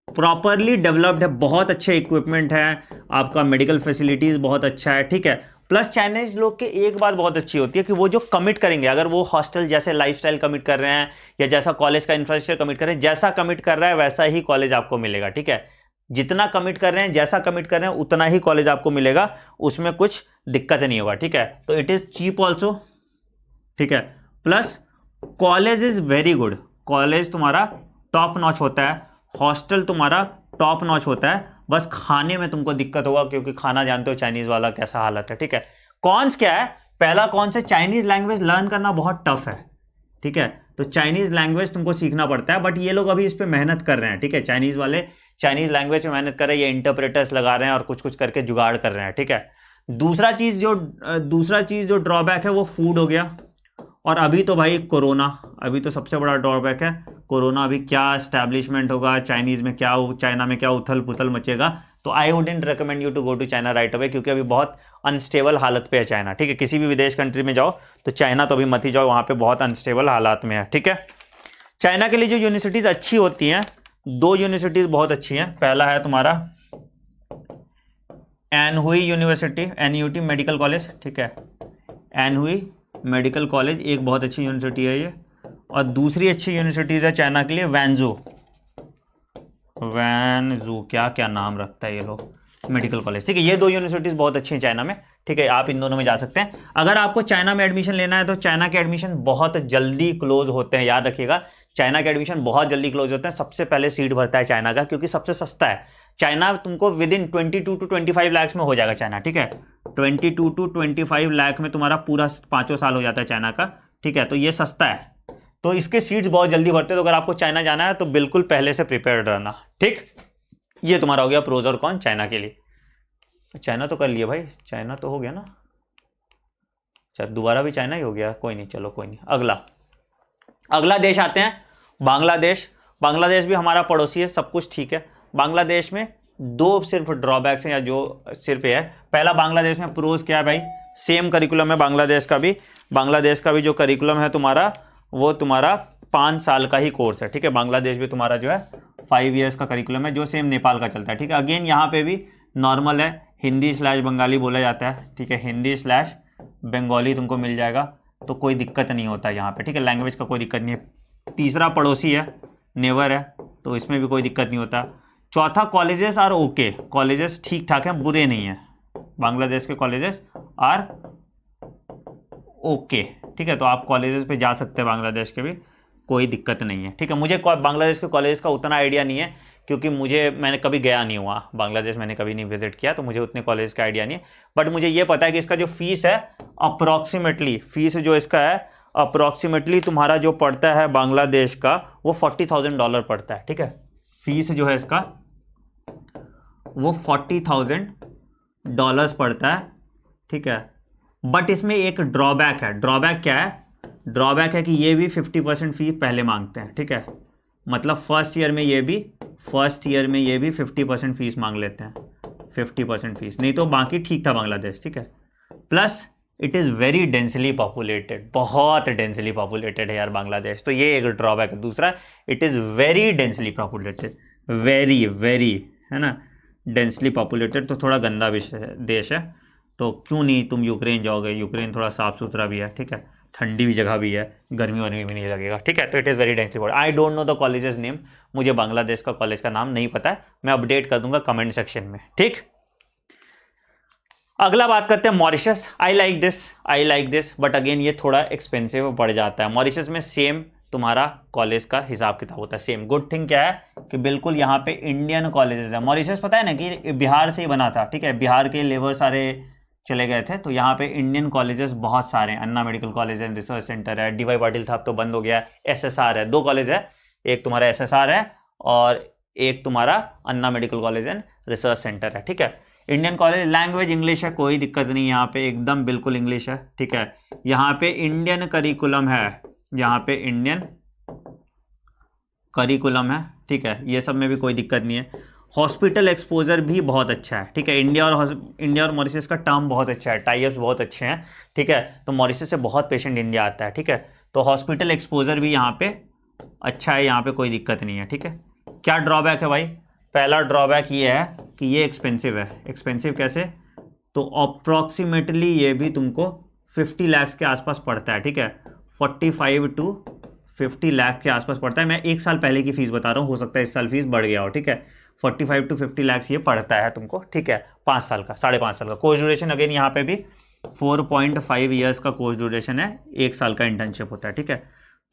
प्रॉपरली डेवलप्ड है, बहुत अच्छे इक्विपमेंट है, आपका मेडिकल फैसिलिटीज़ बहुत अच्छा है, ठीक है। प्लस चाइनीज लोग के एक बात बहुत अच्छी होती है कि वो जो कमिट करेंगे, अगर वो हॉस्टल जैसे लाइफस्टाइल कमिट कर रहे हैं या जैसा कॉलेज का इंफ्रास्ट्रक्चर कमिट कर रहे हैं, जैसा कमिट कर रहा है वैसा ही कॉलेज आपको मिलेगा, ठीक है। जितना कमिट कर रहे हैं, जैसा कमिट कर रहे हैं उतना ही कॉलेज आपको मिलेगा, उसमें कुछ दिक्कत नहीं होगा, ठीक है। तो इट इज़ चीप ऑल्सो, ठीक है। Plus college is very good, college तुम्हारा टॉप नॉच होता है, हॉस्टल तुम्हारा टॉप नॉच होता है, बस खाने में तुमको दिक्कत होगा क्योंकि खाना जानते हो चाइनीज़ वाला कैसा हालत है, ठीक है। कॉन्स क्या है, पहला कॉन्स है चाइनीज़ लैंग्वेज लर्न करना बहुत टफ है, ठीक है। तो चाइनीज़ लैंग्वेज तुमको सीखना पड़ता है, बट ये लोग अभी इस पर मेहनत कर रहे हैं, ठीक है। चाइनीज़ वाले चाइनीज़ लैंग्वेज में मेहनत कर रहे हैं, ये इंटरप्रेटर्स लगा रहे हैं और कुछ कुछ करके जुगाड़ कर रहे हैं, ठीक है। दूसरा चीज़ जो ड्रॉबैक है वो फूड हो गया, और अभी तो भाई कोरोना, अभी तो सबसे बड़ा ड्रॉबैक है कोरोना। अभी क्या एस्टैब्लिशमेंट होगा चाइनीज़ में, क्या चाइना में क्या उथल पुथल मचेगा, तो I wouldn't recommend you to go to China right away, क्योंकि अभी बहुत अनस्टेबल हालत पे है चाइना, ठीक है। किसी भी विदेश कंट्री में जाओ तो चाइना तो अभी मत ही जाओ, वहाँ पे बहुत अनस्टेबल हालात में है, ठीक है। चाइना के लिए जो यूनिवर्सिटीज़ अच्छी होती हैं, 2 यूनिवर्सिटीज़ बहुत अच्छी हैं। पहला है तुम्हारा एनहुई यूनिवर्सिटी, NUT मेडिकल कॉलेज, ठीक है। एनहुई मेडिकल कॉलेज एक बहुत अच्छी यूनिवर्सिटी है ये। और दूसरी अच्छी यूनिवर्सिटीज़ है चाइना के लिए वैंजू, क्या क्या नाम रखता है ये लोग, मेडिकल कॉलेज, ठीक है। ये 2 यूनिवर्सिटीज़ बहुत अच्छी हैं चाइना में, ठीक है। आप इन दोनों में जा सकते हैं। अगर आपको चाइना में एडमिशन लेना है तो चाइना के एडमिशन बहुत जल्दी क्लोज होते हैं, याद रखिएगा, चाइना के एडमिशन बहुत जल्दी क्लोज होते हैं। सबसे पहले सीट भरता है चाइना का, क्योंकि सबसे सस्ता है। चाइना तुमको विद इन 22 to 25 लाख में हो जाएगा चाइना, ठीक है। 22 to 25 लाख में तुम्हारा पूरा 5 साल हो जाता है चाइना का, ठीक है। तो ये सस्ता है, तो इसके सीट्स बहुत जल्दी भरते हैं। तो अगर आपको चाइना जाना है तो बिल्कुल पहले से प्रिपेयर्ड रहना, ठीक। ये तुम्हारा हो गया प्रोज और कॉन चाइना के लिए। चाइना तो कर लिया भाई, चाइना तो हो गया ना, अच्छा दोबारा भी चाइना ही हो गया, कोई नहीं, चलो कोई नहीं। अगला देश आते हैं बांग्लादेश। बांग्लादेश भी हमारा पड़ोसी है, सब कुछ ठीक है। बांग्लादेश में 2 सिर्फ ड्रॉबैक्स हैं, या जो सिर्फ है, पहला बांग्लादेश में प्रोज क्या है भाई, सेम करिकुलम है बांग्लादेश का भी जो करिकुलम है तुम्हारा वो तुम्हारा 5 साल का ही कोर्स है, ठीक है। बांग्लादेश भी तुम्हारा जो है 5 ईयर्स का करिकुलम है, जो सेम नेपाल का चलता है, ठीक है। अगेन यहाँ पे भी नॉर्मल है, हिंदी/बंगाली बोला जाता है, ठीक है। हिंदी/बंगाली तुमको मिल जाएगा, तो कोई दिक्कत नहीं होता है यहाँ पे, ठीक है। लैंग्वेज का कोई दिक्कत नहीं है। तीसरा पड़ोसी है, नेवर है, तो इसमें भी कोई दिक्कत नहीं होता। चौथा कॉलेजेस आर ओके, कॉलेजेस ठीक ठाक हैं, बुरे नहीं हैं, बांग्लादेश के कॉलेजेस आर ओके, ठीक है। तो आप कॉलेजेस पे जा सकते हैं बांग्लादेश के भी, कोई दिक्कत नहीं है, ठीक है। मुझे बांग्लादेश के कॉलेज का उतना आइडिया नहीं है, क्योंकि मैंने कभी गया नहीं हुआ बांग्लादेश, मैंने कभी नहीं विजिट किया, तो मुझे उतने कॉलेज का आइडिया नहीं है। बट मुझे ये पता है कि इसका जो फीस है अप्रॉक्सीमेटली, फीस जो इसका है अप्रॉक्सीमेटली तुम्हारा जो पड़ता है बांग्लादेश का वो $40,000 पड़ता है, ठीक है। फीस जो है इसका वो $40,000 पड़ता है, ठीक है। बट इसमें एक ड्रॉबैक है। ड्रॉबैक क्या है? ड्रॉबैक है कि ये भी 50% फी पहले मांगते हैं, ठीक है। मतलब फर्स्ट ईयर में ये भी 50% फीस मांग लेते हैं, 50% फीस, नहीं तो बाकी ठीक था बांग्लादेश, ठीक है। Plus it is very densely populated, बहुत डेंसली पॉपुलेटेड है यार बांग्लादेश, तो ये एक ड्रॉबैक है। दूसरा, it is very densely populated, very है ना, डेंसली पॉपुलेटेड, तो थोड़ा गंदा देश है। तो क्यों नहीं तुम यूक्रेन जाओगे, यूक्रेन थोड़ा साफ़ सुथरा भी है, ठीक है, ठंडी भी जगह भी है, गर्मी वर्मी भी नहीं लगेगा, ठीक है। तो it is very densely. I don't know the colleges name, मुझे बांग्लादेश का कॉलेज का नाम नहीं पता है, मैं अपडेट कर दूंगा कमेंट सेक्शन में, ठीक। अगला बात करते हैं Mauritius. I like this, but again ये थोड़ा एक्सपेंसिव पड़ जाता है। मॉरिशस में सेम तुम्हारा कॉलेज का हिसाब किताब होता है, सेम। गुड थिंग क्या है कि बिल्कुल यहाँ पे इंडियन कॉलेजेस है। मॉरिशस पता है ना कि बिहार से ही बना था, ठीक है, बिहार के लेबर सारे चले गए थे, तो यहाँ पे इंडियन कॉलेजेस बहुत सारे हैं। अन्ना मेडिकल कॉलेज है, रिसर्च सेंटर है, DY पाटिल था, अब तो बंद हो गया। SSR है, 2 कॉलेज है, एक तुम्हारा SSR है और एक तुम्हारा Anna medical college and research centre है, ठीक है। इंडियन कॉलेज, लैंग्वेज इंग्लिश है, कोई दिक्कत नहीं, यहाँ पे एकदम बिल्कुल इंग्लिश है, ठीक है। यहाँ पे इंडियन करिकुलम है, यहाँ पे इंडियन करिकुलम है, ठीक है, ये सब में भी कोई दिक्कत नहीं है। हॉस्पिटल एक्सपोजर भी बहुत अच्छा है, ठीक है। इंडिया और मॉरिशस का टर्म बहुत अच्छा है, टाइप्स बहुत अच्छे हैं, ठीक है। तो मॉरिशस से बहुत पेशेंट इंडिया आता है, ठीक है। तो हॉस्पिटल एक्सपोजर भी यहाँ पे अच्छा है, यहाँ पे कोई दिक्कत नहीं है, ठीक है। क्या ड्रॉबैक है भाई? पहला ड्रॉबैक ये है कि ये एक्सपेंसिव है। एक्सपेंसिव कैसे? तो अप्रॉक्सीमेटली ये भी तुमको 50 लाख के आसपास पड़ता है, ठीक है। 45 to 50 लाख के आसपास पड़ता है। मैं 1 साल पहले की फीस बता रहा हूँ, हो सकता है इस साल फीस बढ़ गया हो, ठीक है। 45 to 50 लाख ये पड़ता है तुमको, ठीक है। 5 साल का, 5.5 साल का कोर्स ड्यूरेशन। अगेन यहाँ पे भी 4.5 ईयर्स का कोर्स ड्यूरेशन है, 1 साल का इंटर्नशिप होता है, ठीक है।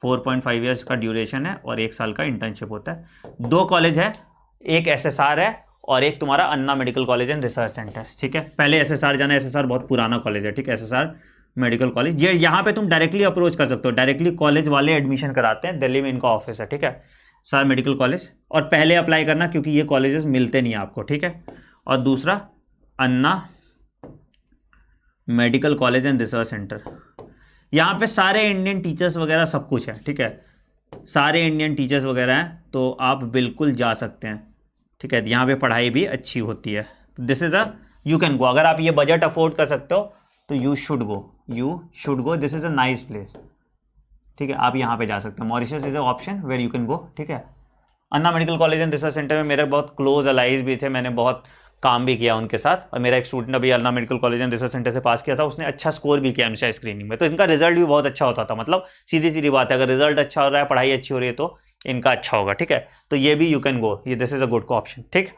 4.5 ईयर्स का ड्यूरेशन है और 1 साल का इंटर्नशिप होता है। 2 कॉलेज है, एक SSR है और एक तुम्हारा Anna medical college and research centre, ठीक है। पहले SSR जाना, SSR बहुत पुराना कॉलेज है, ठीक है, SSR मेडिकल कॉलेज। ये यहाँ पे तुम डायरेक्टली अप्रोच कर सकते हो, डायरेक्टली कॉलेज वाले एडमिशन कराते हैं, दिल्ली में इनका ऑफिस है, ठीक है, SSR मेडिकल कॉलेज। और पहले अप्लाई करना क्योंकि ये कॉलेजेस मिलते नहीं आपको, ठीक है। और दूसरा Anna medical college and research centre, यहाँ पे सारे इंडियन टीचर्स वगैरह सब कुछ है, ठीक है, सारे इंडियन टीचर्स वगैरह हैं, तो आप बिल्कुल जा सकते हैं, ठीक है। यहाँ पे पढ़ाई भी अच्छी होती है। This is you can go, अगर आप ये बजट अफोर्ड कर सकते हो तो you should go, this is a nice place, ठीक है। आप यहाँ पे जा सकते हैं, Mauritius is a option where you can go, ठीक है। Anna medical college and research centre में मेरे बहुत क्लोज अलाइज भी थे, मैंने बहुत काम भी किया उनके साथ, और मेरा एक स्टूडेंट अभी Anna medical college and research centre से पास किया था, उसने अच्छा स्कोर भी किया एमसीआई स्क्रीनिंग में, तो इनका रिजल्ट भी बहुत अच्छा होता था। मतलब सीधी बात है, अगर रिजल्ट अच्छा हो रहा है, पढ़ाई अच्छी हो रही है, तो इनका अच्छा होगा, ठीक है। तो ये भी यू कैन गो, ये this is a good option, ठीक।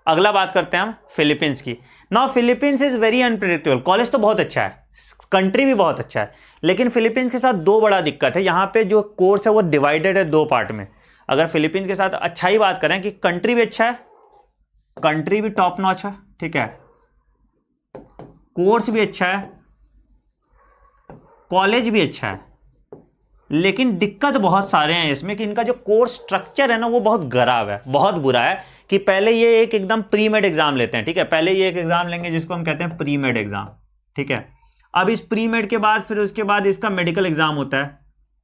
अगला बात करते हैं हम फिलीपींस की। Now Philippines is very unpredictable. College तो बहुत अच्छा है, कंट्री भी बहुत अच्छा है, लेकिन फिलीपींस के साथ 2 बड़ा दिक्कत है। यहाँ पे जो कोर्स है वो डिवाइडेड है 2 पार्ट में। अगर फिलीपींस के साथ अच्छा ही बात करें कि कंट्री भी अच्छा है, कंट्री भी टॉप नॉच है, ठीक है, कोर्स भी अच्छा है, कॉलेज भी अच्छा है, लेकिन दिक्कत बहुत सारे हैं इसमें कि इनका जो कोर्स स्ट्रक्चर है ना वो बहुत खराब है, बहुत बुरा है। कि पहले ये एक एकदम प्री मेड एग्जाम लेते हैं, ठीक है, पहले ये एक एग्जाम लेंगे जिसको हम कहते हैं प्री मेड एग्जाम, ठीक है। अब इस प्री मेड के बाद फिर उसके बाद इसका मेडिकल एग्जाम होता है,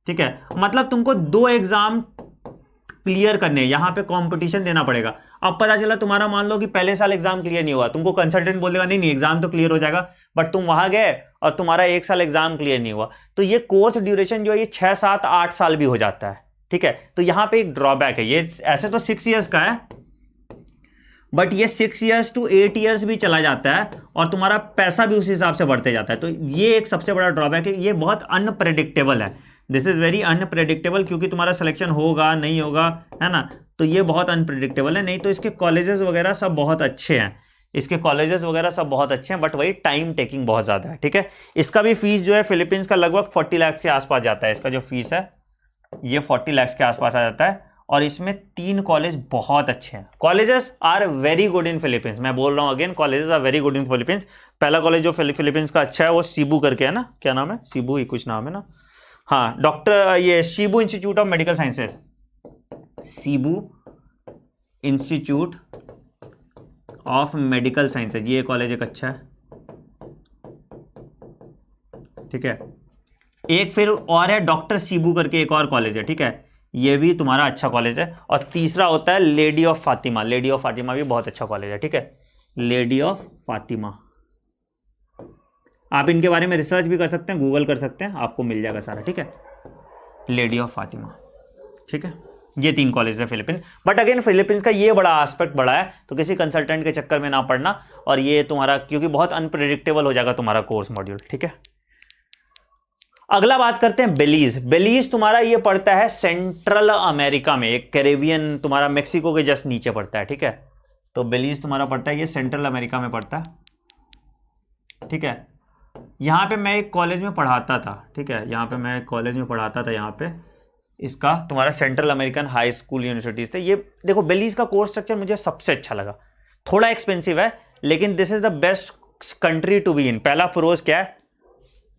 ठीक है। मतलब तुमको 2 एग्जाम क्लियर करने, यहाँ पे कंपटीशन देना पड़ेगा। अब पता चला तुम्हारा मान लो कि पहले साल एग्जाम क्लियर नहीं हुआ, तुमको कंसल्टेंट बोलेगा नहीं एग्जाम तो क्लियर हो जाएगा, बट तुम वहां गए और तुम्हारा 1 साल एग्जाम क्लियर नहीं हुआ, तो ये कोर्स ड्यूरेशन जो है ये 6, 7, 8 साल भी हो जाता है, ठीक है। तो यहाँ पे एक ड्रॉबैक है, ये ऐसे तो 6 ईयर्स का है, बट ये 6 ईयर्स to 8 ईयर्स भी चला जाता है और तुम्हारा पैसा भी उस हिसाब से बढ़ते जाता है। तो ये एक सबसे बड़ा ड्रॉबैक है, ये बहुत अनप्रेडिक्टेबल है। दिस इज़ वेरी अनप्रेडिक्टेबल, क्योंकि तुम्हारा सिलेक्शन होगा नहीं होगा, है ना, तो ये बहुत अनप्रेडिक्टेबल है। नहीं तो इसके कॉलेजेस वगैरह सब बहुत अच्छे हैं, इसके कॉलेजेस वगैरह सब बहुत अच्छे हैं, बट वही टाइम टेकिंग बहुत ज़्यादा है। ठीक है, इसका भी फीस जो है फिलीपींस का लगभग 40 लाख के आसपास जाता है। इसका जो फीस है ये 40 लाख के आसपास आ जाता है, और इसमें 3 कॉलेज बहुत अच्छे हैं। Colleges are very good in Philippines, मैं बोल रहा हूँ अगेन, colleges are very good in Philippines. पहला कॉलेज जो फिलीपींस का अच्छा है वो सीबू करके है ना, क्या नाम है, सीबू ही कुछ नाम है ना, हाँ, डॉक्टर ये Cebu institute of Medical sciences, Cebu institute of Medical sciences, ये कॉलेज एक अच्छा है। ठीक है, एक फिर और है डॉक्टर सीबू करके एक और कॉलेज है। ठीक है, ये भी तुम्हारा अच्छा कॉलेज है। और तीसरा होता है lady of Fatima, lady of Fatima भी बहुत अच्छा कॉलेज है। ठीक है, लेडी ऑफ फातिमा, आप इनके बारे में रिसर्च भी कर सकते हैं, गूगल कर सकते हैं, आपको मिल जाएगा सारा। ठीक है, लेडी ऑफ फातिमा। ठीक है, ये 3 कॉलेज है फिलीपींस। बट अगेन फिलीपींस का ये बड़ा एस्पेक्ट बड़ा है, तो किसी कंसल्टेंट के चक्कर में ना पड़ना, और ये तुम्हारा क्योंकि बहुत अनप्रेडिक्टेबल हो जाएगा तुम्हारा कोर्स मॉड्यूल। ठीक है, अगला बात करते हैं बेलीज। बेलीज तुम्हारा ये पड़ता है सेंट्रल अमेरिका में, एक कैरेबियन तुम्हारा मेक्सिको के जस्ट नीचे पड़ता है। ठीक है, तो बेलीज तुम्हारा पड़ता है, ये सेंट्रल अमेरिका में पड़ता है। ठीक है, यहाँ पे मैं एक कॉलेज में पढ़ाता था। ठीक है, यहाँ पे मैं एक कॉलेज में पढ़ाता था, यहाँ पे इसका तुम्हारा central American high school universities थे। ये देखो बेलीज का कोर्स स्ट्रक्चर मुझे सबसे अच्छा लगा, थोड़ा एक्सपेंसिव है, लेकिन this is the best country to be in. पहला प्रोज क्या है,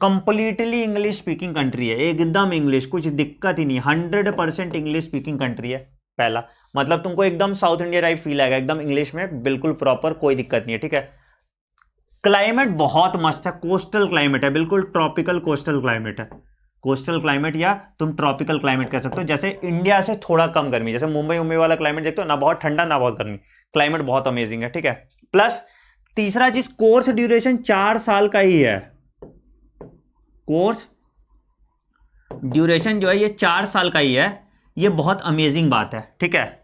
कंप्लीटली इंग्लिश स्पीकिंग कंट्री है, एकदम इंग्लिश, कुछ दिक्कत ही नहीं, 100% इंग्लिश स्पीकिंग कंट्री है। पहला मतलब तुमको एकदम साउथ इंडिया टाइप फील आएगा, एकदम इंग्लिश में बिल्कुल प्रॉपर, कोई दिक्कत नहीं है। ठीक है, क्लाइमेट बहुत मस्त है, कोस्टल क्लाइमेट है, बिल्कुल ट्रॉपिकल कोस्टल क्लाइमेट है। कोस्टल क्लाइमेट या तुम ट्रॉपिकल क्लाइमेट कह सकते हो, जैसे इंडिया से थोड़ा कम गर्मी, जैसे मुंबई वाला क्लाइमेट देखते हो ना, बहुत ठंडा ना बहुत गर्मी, क्लाइमेट बहुत अमेजिंग है। ठीक है, प्लस तीसरा चीज, कोर्स ड्यूरेशन 4 साल का ही है, कोर्स ड्यूरेशन जो है ये 4 साल का ही है, ये बहुत अमेजिंग बात है। ठीक है,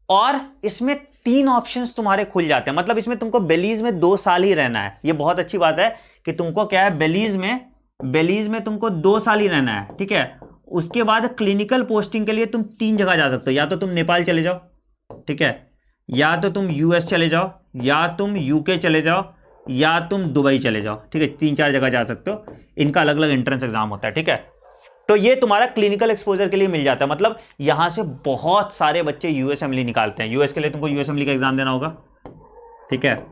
और इसमें 3 ऑप्शंस तुम्हारे खुल जाते हैं, मतलब इसमें तुमको बेलीज में 2 साल ही रहना है। ये बहुत अच्छी बात है कि तुमको क्या है, बेलीज में तुमको 2 साल ही रहना है। ठीक है, उसके बाद क्लिनिकल पोस्टिंग के लिए तुम 3 जगह जा सकते हो, या तो तुम नेपाल चले जाओ, ठीक है, या तो तुम यूएस चले जाओ, या तुम यूके चले जाओ, या तुम दुबई चले जाओ। ठीक है, 3-4 जगह जा सकते हो, इनका अलग अलग एंट्रेंस एग्जाम होता है। ठीक है, तो ये तुम्हारा क्लिनिकल एक्सपोजर के लिए मिल जाता है, मतलब यहां से बहुत सारे बच्चे यूएसएमएलई निकालते हैं। यूएस के लिए तुमको यूएसएमएलई का एग्जाम देना होगा। ठीक है,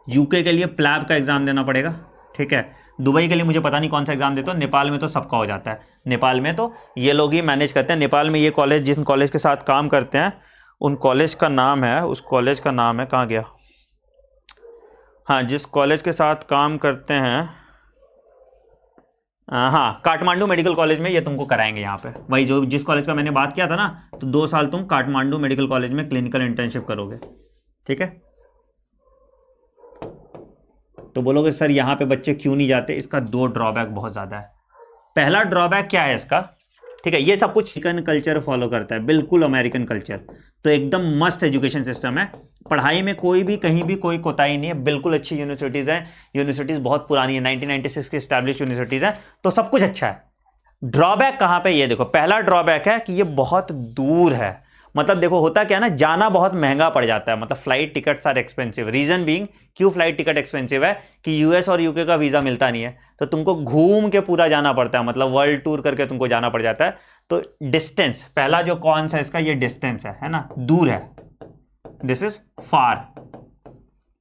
यूके के लिए प्लैब का एग्जाम देना पड़ेगा। ठीक है, दुबई के लिए मुझे पता नहीं कौन सा एग्जाम देते हो, नेपाल में तो सबका हो जाता है, नेपाल में तो ये लोग ही मैनेज करते हैं। नेपाल में ये कॉलेज, जिस कॉलेज के साथ काम करते हैं, उन कॉलेज का नाम है, उस कॉलेज का नाम है, कहाँ गया, हाँ, जिस कॉलेज के साथ काम करते हैं, हाँ, काठमांडू मेडिकल कॉलेज में ये तुमको कराएंगे। यहाँ पे वही जो जिस कॉलेज का मैंने बात किया था ना, तो 2 साल तुम काठमांडू मेडिकल कॉलेज में क्लिनिकल इंटर्नशिप करोगे। ठीक है, तो बोलोगे सर यहाँ पे बच्चे क्यों नहीं जाते, इसका 2 ड्रॉबैक बहुत ज़्यादा है। पहला ड्रॉबैक क्या है इसका, ठीक है, ये सब कुछ अमेरिकन कल्चर फॉलो करता है, बिल्कुल अमेरिकन कल्चर, तो एकदम मस्त एजुकेशन सिस्टम है, पढ़ाई में कोई भी कहीं भी कोई कोताही नहीं है, बिल्कुल अच्छी यूनिवर्सिटीज़ हैं, यूनिवर्सिटीज़ बहुत पुरानी है, 1996 की एस्टैब्लिश यूनिवर्सिटीज़ हैं, तो सब कुछ अच्छा है। ड्रॉबैक कहाँ पे, ये देखो, पहला ड्रॉबैक है कि ये बहुत दूर है, मतलब देखो होता क्या है ना, जाना बहुत महंगा पड़ जाता है, मतलब flight tickets are expensive. Reason being, क्यों फ्लाइट टिकट एक्सपेंसिव है कि यूएस और यूके का वीजा मिलता नहीं है, तो तुमको घूम के पूरा जाना पड़ता है, मतलब वर्ल्ड टूर करके तुमको जाना पड़ जाता है। तो डिस्टेंस, पहला जो कौन सा इसका, ये डिस्टेंस है ना, दूर है, दिस इज फार,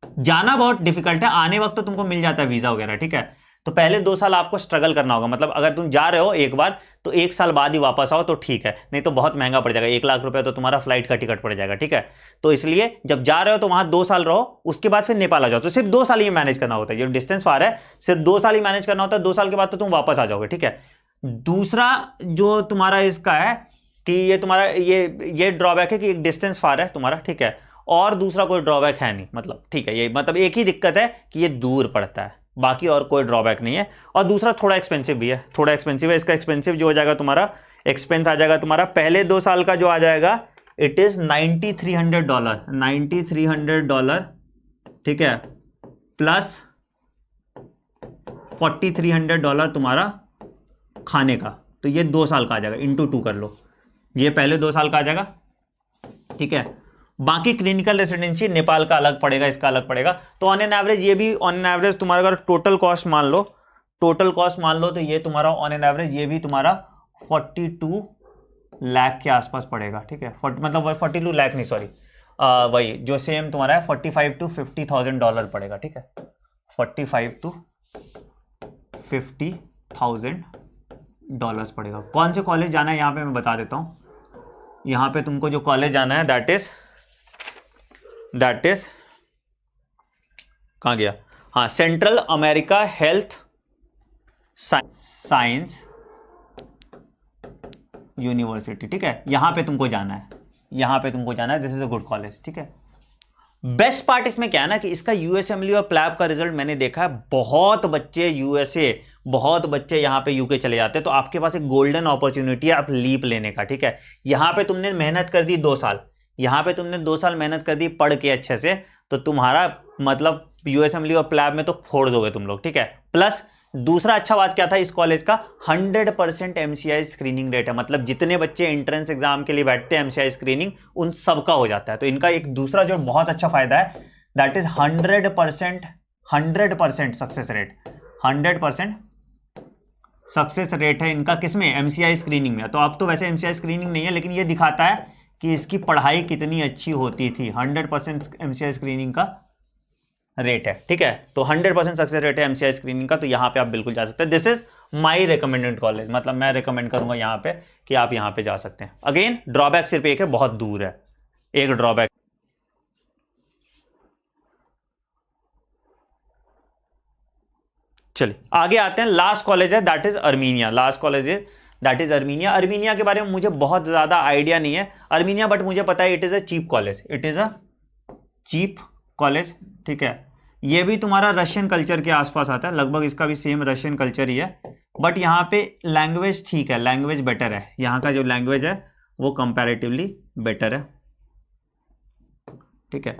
जाना बहुत डिफिकल्ट है, आने वक्त तो तुमको मिल जाता है वीजा वगैरह। ठीक है, तो पहले 2 साल आपको स्ट्रगल करना होगा, मतलब अगर तुम जा रहे हो एक बार, तो 1 साल बाद ही वापस आओ तो ठीक है, नहीं तो बहुत महंगा पड़ जाएगा, 1 लाख रुपए तो तुम्हारा फ्लाइट का टिकट पड़ जाएगा। ठीक है, तो इसलिए जब जा रहे हो तो वहां 2 साल रहो, उसके बाद फिर नेपाल आ जाओ, तो सिर्फ 2 साल ही मैनेज करना होता है, जो डिस्टेंस फार है सिर्फ 2 साल ही मैनेज करना होता है, 2 साल के बाद तो तुम वापस आ जाओगे। ठीक है, दूसरा जो तुम्हारा इसका है कि ये तुम्हारा ये ड्रॉबैक है कि एक डिस्टेंस फार है तुम्हारा। ठीक है, और दूसरा कोई ड्रॉबैक है नहीं, मतलब ठीक है, ये मतलब एक ही दिक्कत है कि ये दूर पड़ता है, बाकी और कोई ड्रॉबैक नहीं है। और दूसरा थोड़ा एक्सपेंसिव भी है, थोड़ा एक्सपेंसिव है। इसका एक्सपेंसिव जो हो जाएगा तुम्हारा, एक्सपेंस आ जाएगा तुम्हारा पहले 2 साल का जो आ जाएगा, इट इज $9300, $9300। ठीक है, प्लस $4300 तुम्हारा खाने का, तो ये 2 साल का आ जाएगा, इंटू 2 कर लो, ये पहले 2 साल का आ जाएगा, ठीक है। बाकी क्लिनिकल रेसिडेंसी नेपाल का अलग पड़ेगा, इसका अलग पड़ेगा। तो ऑन एन एवरेज ये भी ऑन एन एवरेज तुम्हारा अगर टोटल कॉस्ट मान लो, तो ये तुम्हारा ऑन एन एवरेज ये भी तुम्हारा 42 लाख के आसपास पड़ेगा, ठीक है। मतलब 42 लाख नहीं, सॉरी, वही जो सेम तुम्हारा है 45 to 50,000 डॉलर पड़ेगा, ठीक है। 45 to 50,000 डॉलर्स पड़ेगा। कौन से कॉलेज जाना है यहाँ पे मैं बता देता हूँ। यहाँ पे तुमको जो कॉलेज जाना है दैट इज कहाँ गया, हाँ, central America health science university, ठीक है। यहां पे तुमको जाना है, this is a good college, ठीक है। बेस्ट पार्ट इसमें क्या है ना कि इसका यूएसएमएलई और प्लैब का रिजल्ट मैंने देखा है, बहुत बच्चे यहां पे यूके चले जाते हैं। तो आपके पास एक गोल्डन अपॉर्चुनिटी है आप लीप लेने का, ठीक है। यहां पे तुमने मेहनत कर दी 2 साल, मेहनत कर दी पढ़ के अच्छे से, तो तुम्हारा मतलब यूएसएमएलई और प्लैब में तो फोड़ दोगे तुम लोग, ठीक है। प्लस दूसरा अच्छा बात क्या था इस कॉलेज का, 100% एमसीआई स्क्रीनिंग रेट है। मतलब जितने बच्चे एंट्रेंस एग्जाम के लिए बैठते हैं एमसीआई स्क्रीनिंग उन सबका हो जाता है। तो इनका एक दूसरा जो बहुत अच्छा फायदा है that is 100% success rate, 100% success rate है इनका, किसमें, एमसीआई स्क्रीनिंग में। तो अब तो वैसे एमसीआई स्क्रीनिंग नहीं है, लेकिन ये दिखाता है कि इसकी पढ़ाई कितनी अच्छी होती थी। 100% एमसीआई स्क्रीनिंग का रेट है, ठीक है। तो 100% सक्सेस रेट है एमसीआई स्क्रीनिंग का, तो यहां पे आप बिल्कुल जा सकते हैं। This is my recommended college, मतलब मैं रिकमेंड करूंगा यहां पे कि आप यहां पे जा सकते हैं। अगेन ड्रॉबैक सिर्फ एक है, बहुत दूर है, एक ड्रॉबैक। चलिए आगे आते हैं। लास्ट कॉलेज है दैट इज अर्मीनिया, अर्मीनिया के बारे में मुझे बहुत ज्यादा आइडिया नहीं है अर्मीनिया, बट मुझे पता है it is a cheap college, ठीक है। ये भी तुम्हारा रशियन कल्चर के आसपास आता है, लगभग इसका भी सेम रशियन कल्चर ही है। बट यहाँ पे लैंग्वेज ठीक है, लैंग्वेज बेटर है, यहाँ का जो लैंग्वेज है वो कंपैरेटिवली बेटर है, ठीक है।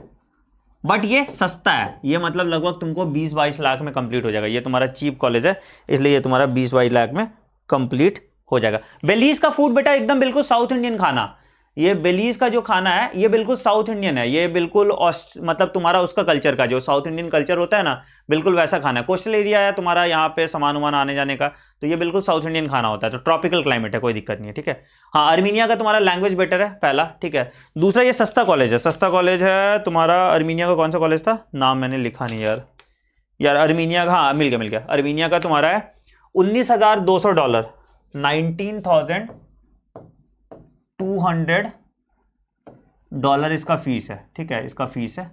बट ये सस्ता है, ये मतलब लगभग तुमको 20-22 लाख में कंप्लीट हो जाएगा। ये तुम्हारा चीप कॉलेज है इसलिए ये तुम्हारा 20-22 लाख में कंप्लीट हो जाएगा। बेलीज का फूड बेटा एकदम बिल्कुल साउथ इंडियन खाना, ये बेलीज का जो खाना है ये बिल्कुल साउथ इंडियन है, ये बिल्कुल मतलब तुम्हारा उसका कल्चर का जो साउथ इंडियन कल्चर होता है ना, बिल्कुल वैसा खाना है। कोस्टल एरिया है तुम्हारा, यहाँ पे सामान वामान आने जाने का, तो ये बिल्कुल साउथ इंडियन खाना होता है। तो ट्रॉपिकल क्लाइमेट है, कोई दिक्कत नहीं है, ठीक है। हाँ, अर्मीनिया का तुम्हारा लैंग्वेज बेटर है पहला, ठीक है। दूसरा ये सस्ता कॉलेज है तुम्हारा। अर्मीनिया का कौन सा कॉलेज था, नाम मैंने लिखा नहीं यार अर्मीनिया का, हाँ मिल गया। अर्मीनिया का तुम्हारा है $19,200, $19,200 इसका फीस है, ठीक है। इसका फीस है,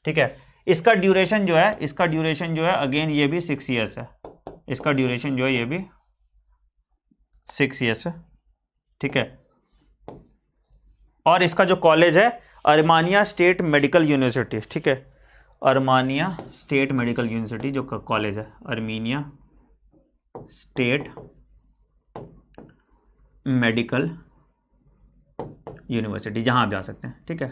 ठीक है। इसका ड्यूरेशन जो है अगेन ये भी 6 ईयर्स है, इसका ड्यूरेशन जो है ये भी 6 ईयर्स है, ठीक है। और इसका जो कॉलेज है अर्मानिया स्टेट मेडिकल यूनिवर्सिटी, ठीक है। अर्मानिया स्टेट मेडिकल यूनिवर्सिटी जो कॉलेज है, अर्मीनिया स्टेट मेडिकल यूनिवर्सिटी, जहां आप जा सकते हैं, ठीक है।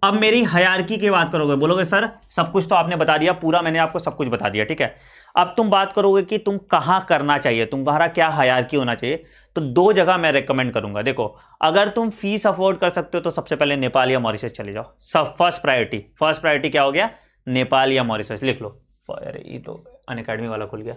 अब मेरी हायरार्की की बात करोगे, बोलोगे सर सब कुछ तो आपने बता दिया, पूरा मैंने आपको सब कुछ बता दिया, ठीक है। अब तुम बात करोगे कि तुम कहां करना चाहिए, तुम्हारा क्या हायरार्की होना चाहिए। तो 2 जगह मैं रेकमेंड करूंगा। देखो, अगर तुम फीस अफोर्ड कर सकते हो तो सबसे पहले नेपाल या मॉरिशस चले जाओ। सब फर्स्ट प्रायोरिटी क्या हो गया, नेपाल या मॉरिशस, लिख लो। अरे ये तो अनअकैडमी वाला खुल गया।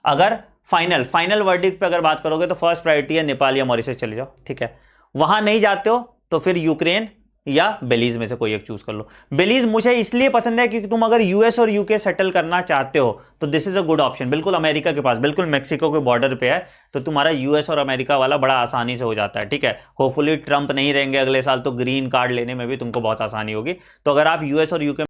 अगर फाइनल वर्डिक्ट पे अगर बात करोगे तो फर्स्ट प्रायोरिटी है नेपाल या मॉरिशस चले जाओ, ठीक है। वहां नहीं जाते हो तो फिर यूक्रेन या बेलीज में से कोई एक चूज कर लो। बेलीज मुझे इसलिए पसंद है क्योंकि तुम अगर यूएस और यूके सेटल करना चाहते हो तो this is a good option, बिल्कुल अमेरिका के पास, बिल्कुल मेक्सिको के बॉर्डर पे है, तो तुम्हारा यूएस और अमेरिका वाला बड़ा आसानी से हो जाता है, ठीक है। होपफुली ट्रंप नहीं रहेंगे अगले साल तो ग्रीन कार्ड लेने में भी तुमको बहुत आसानी होगी। तो अगर आप यूएस और यूके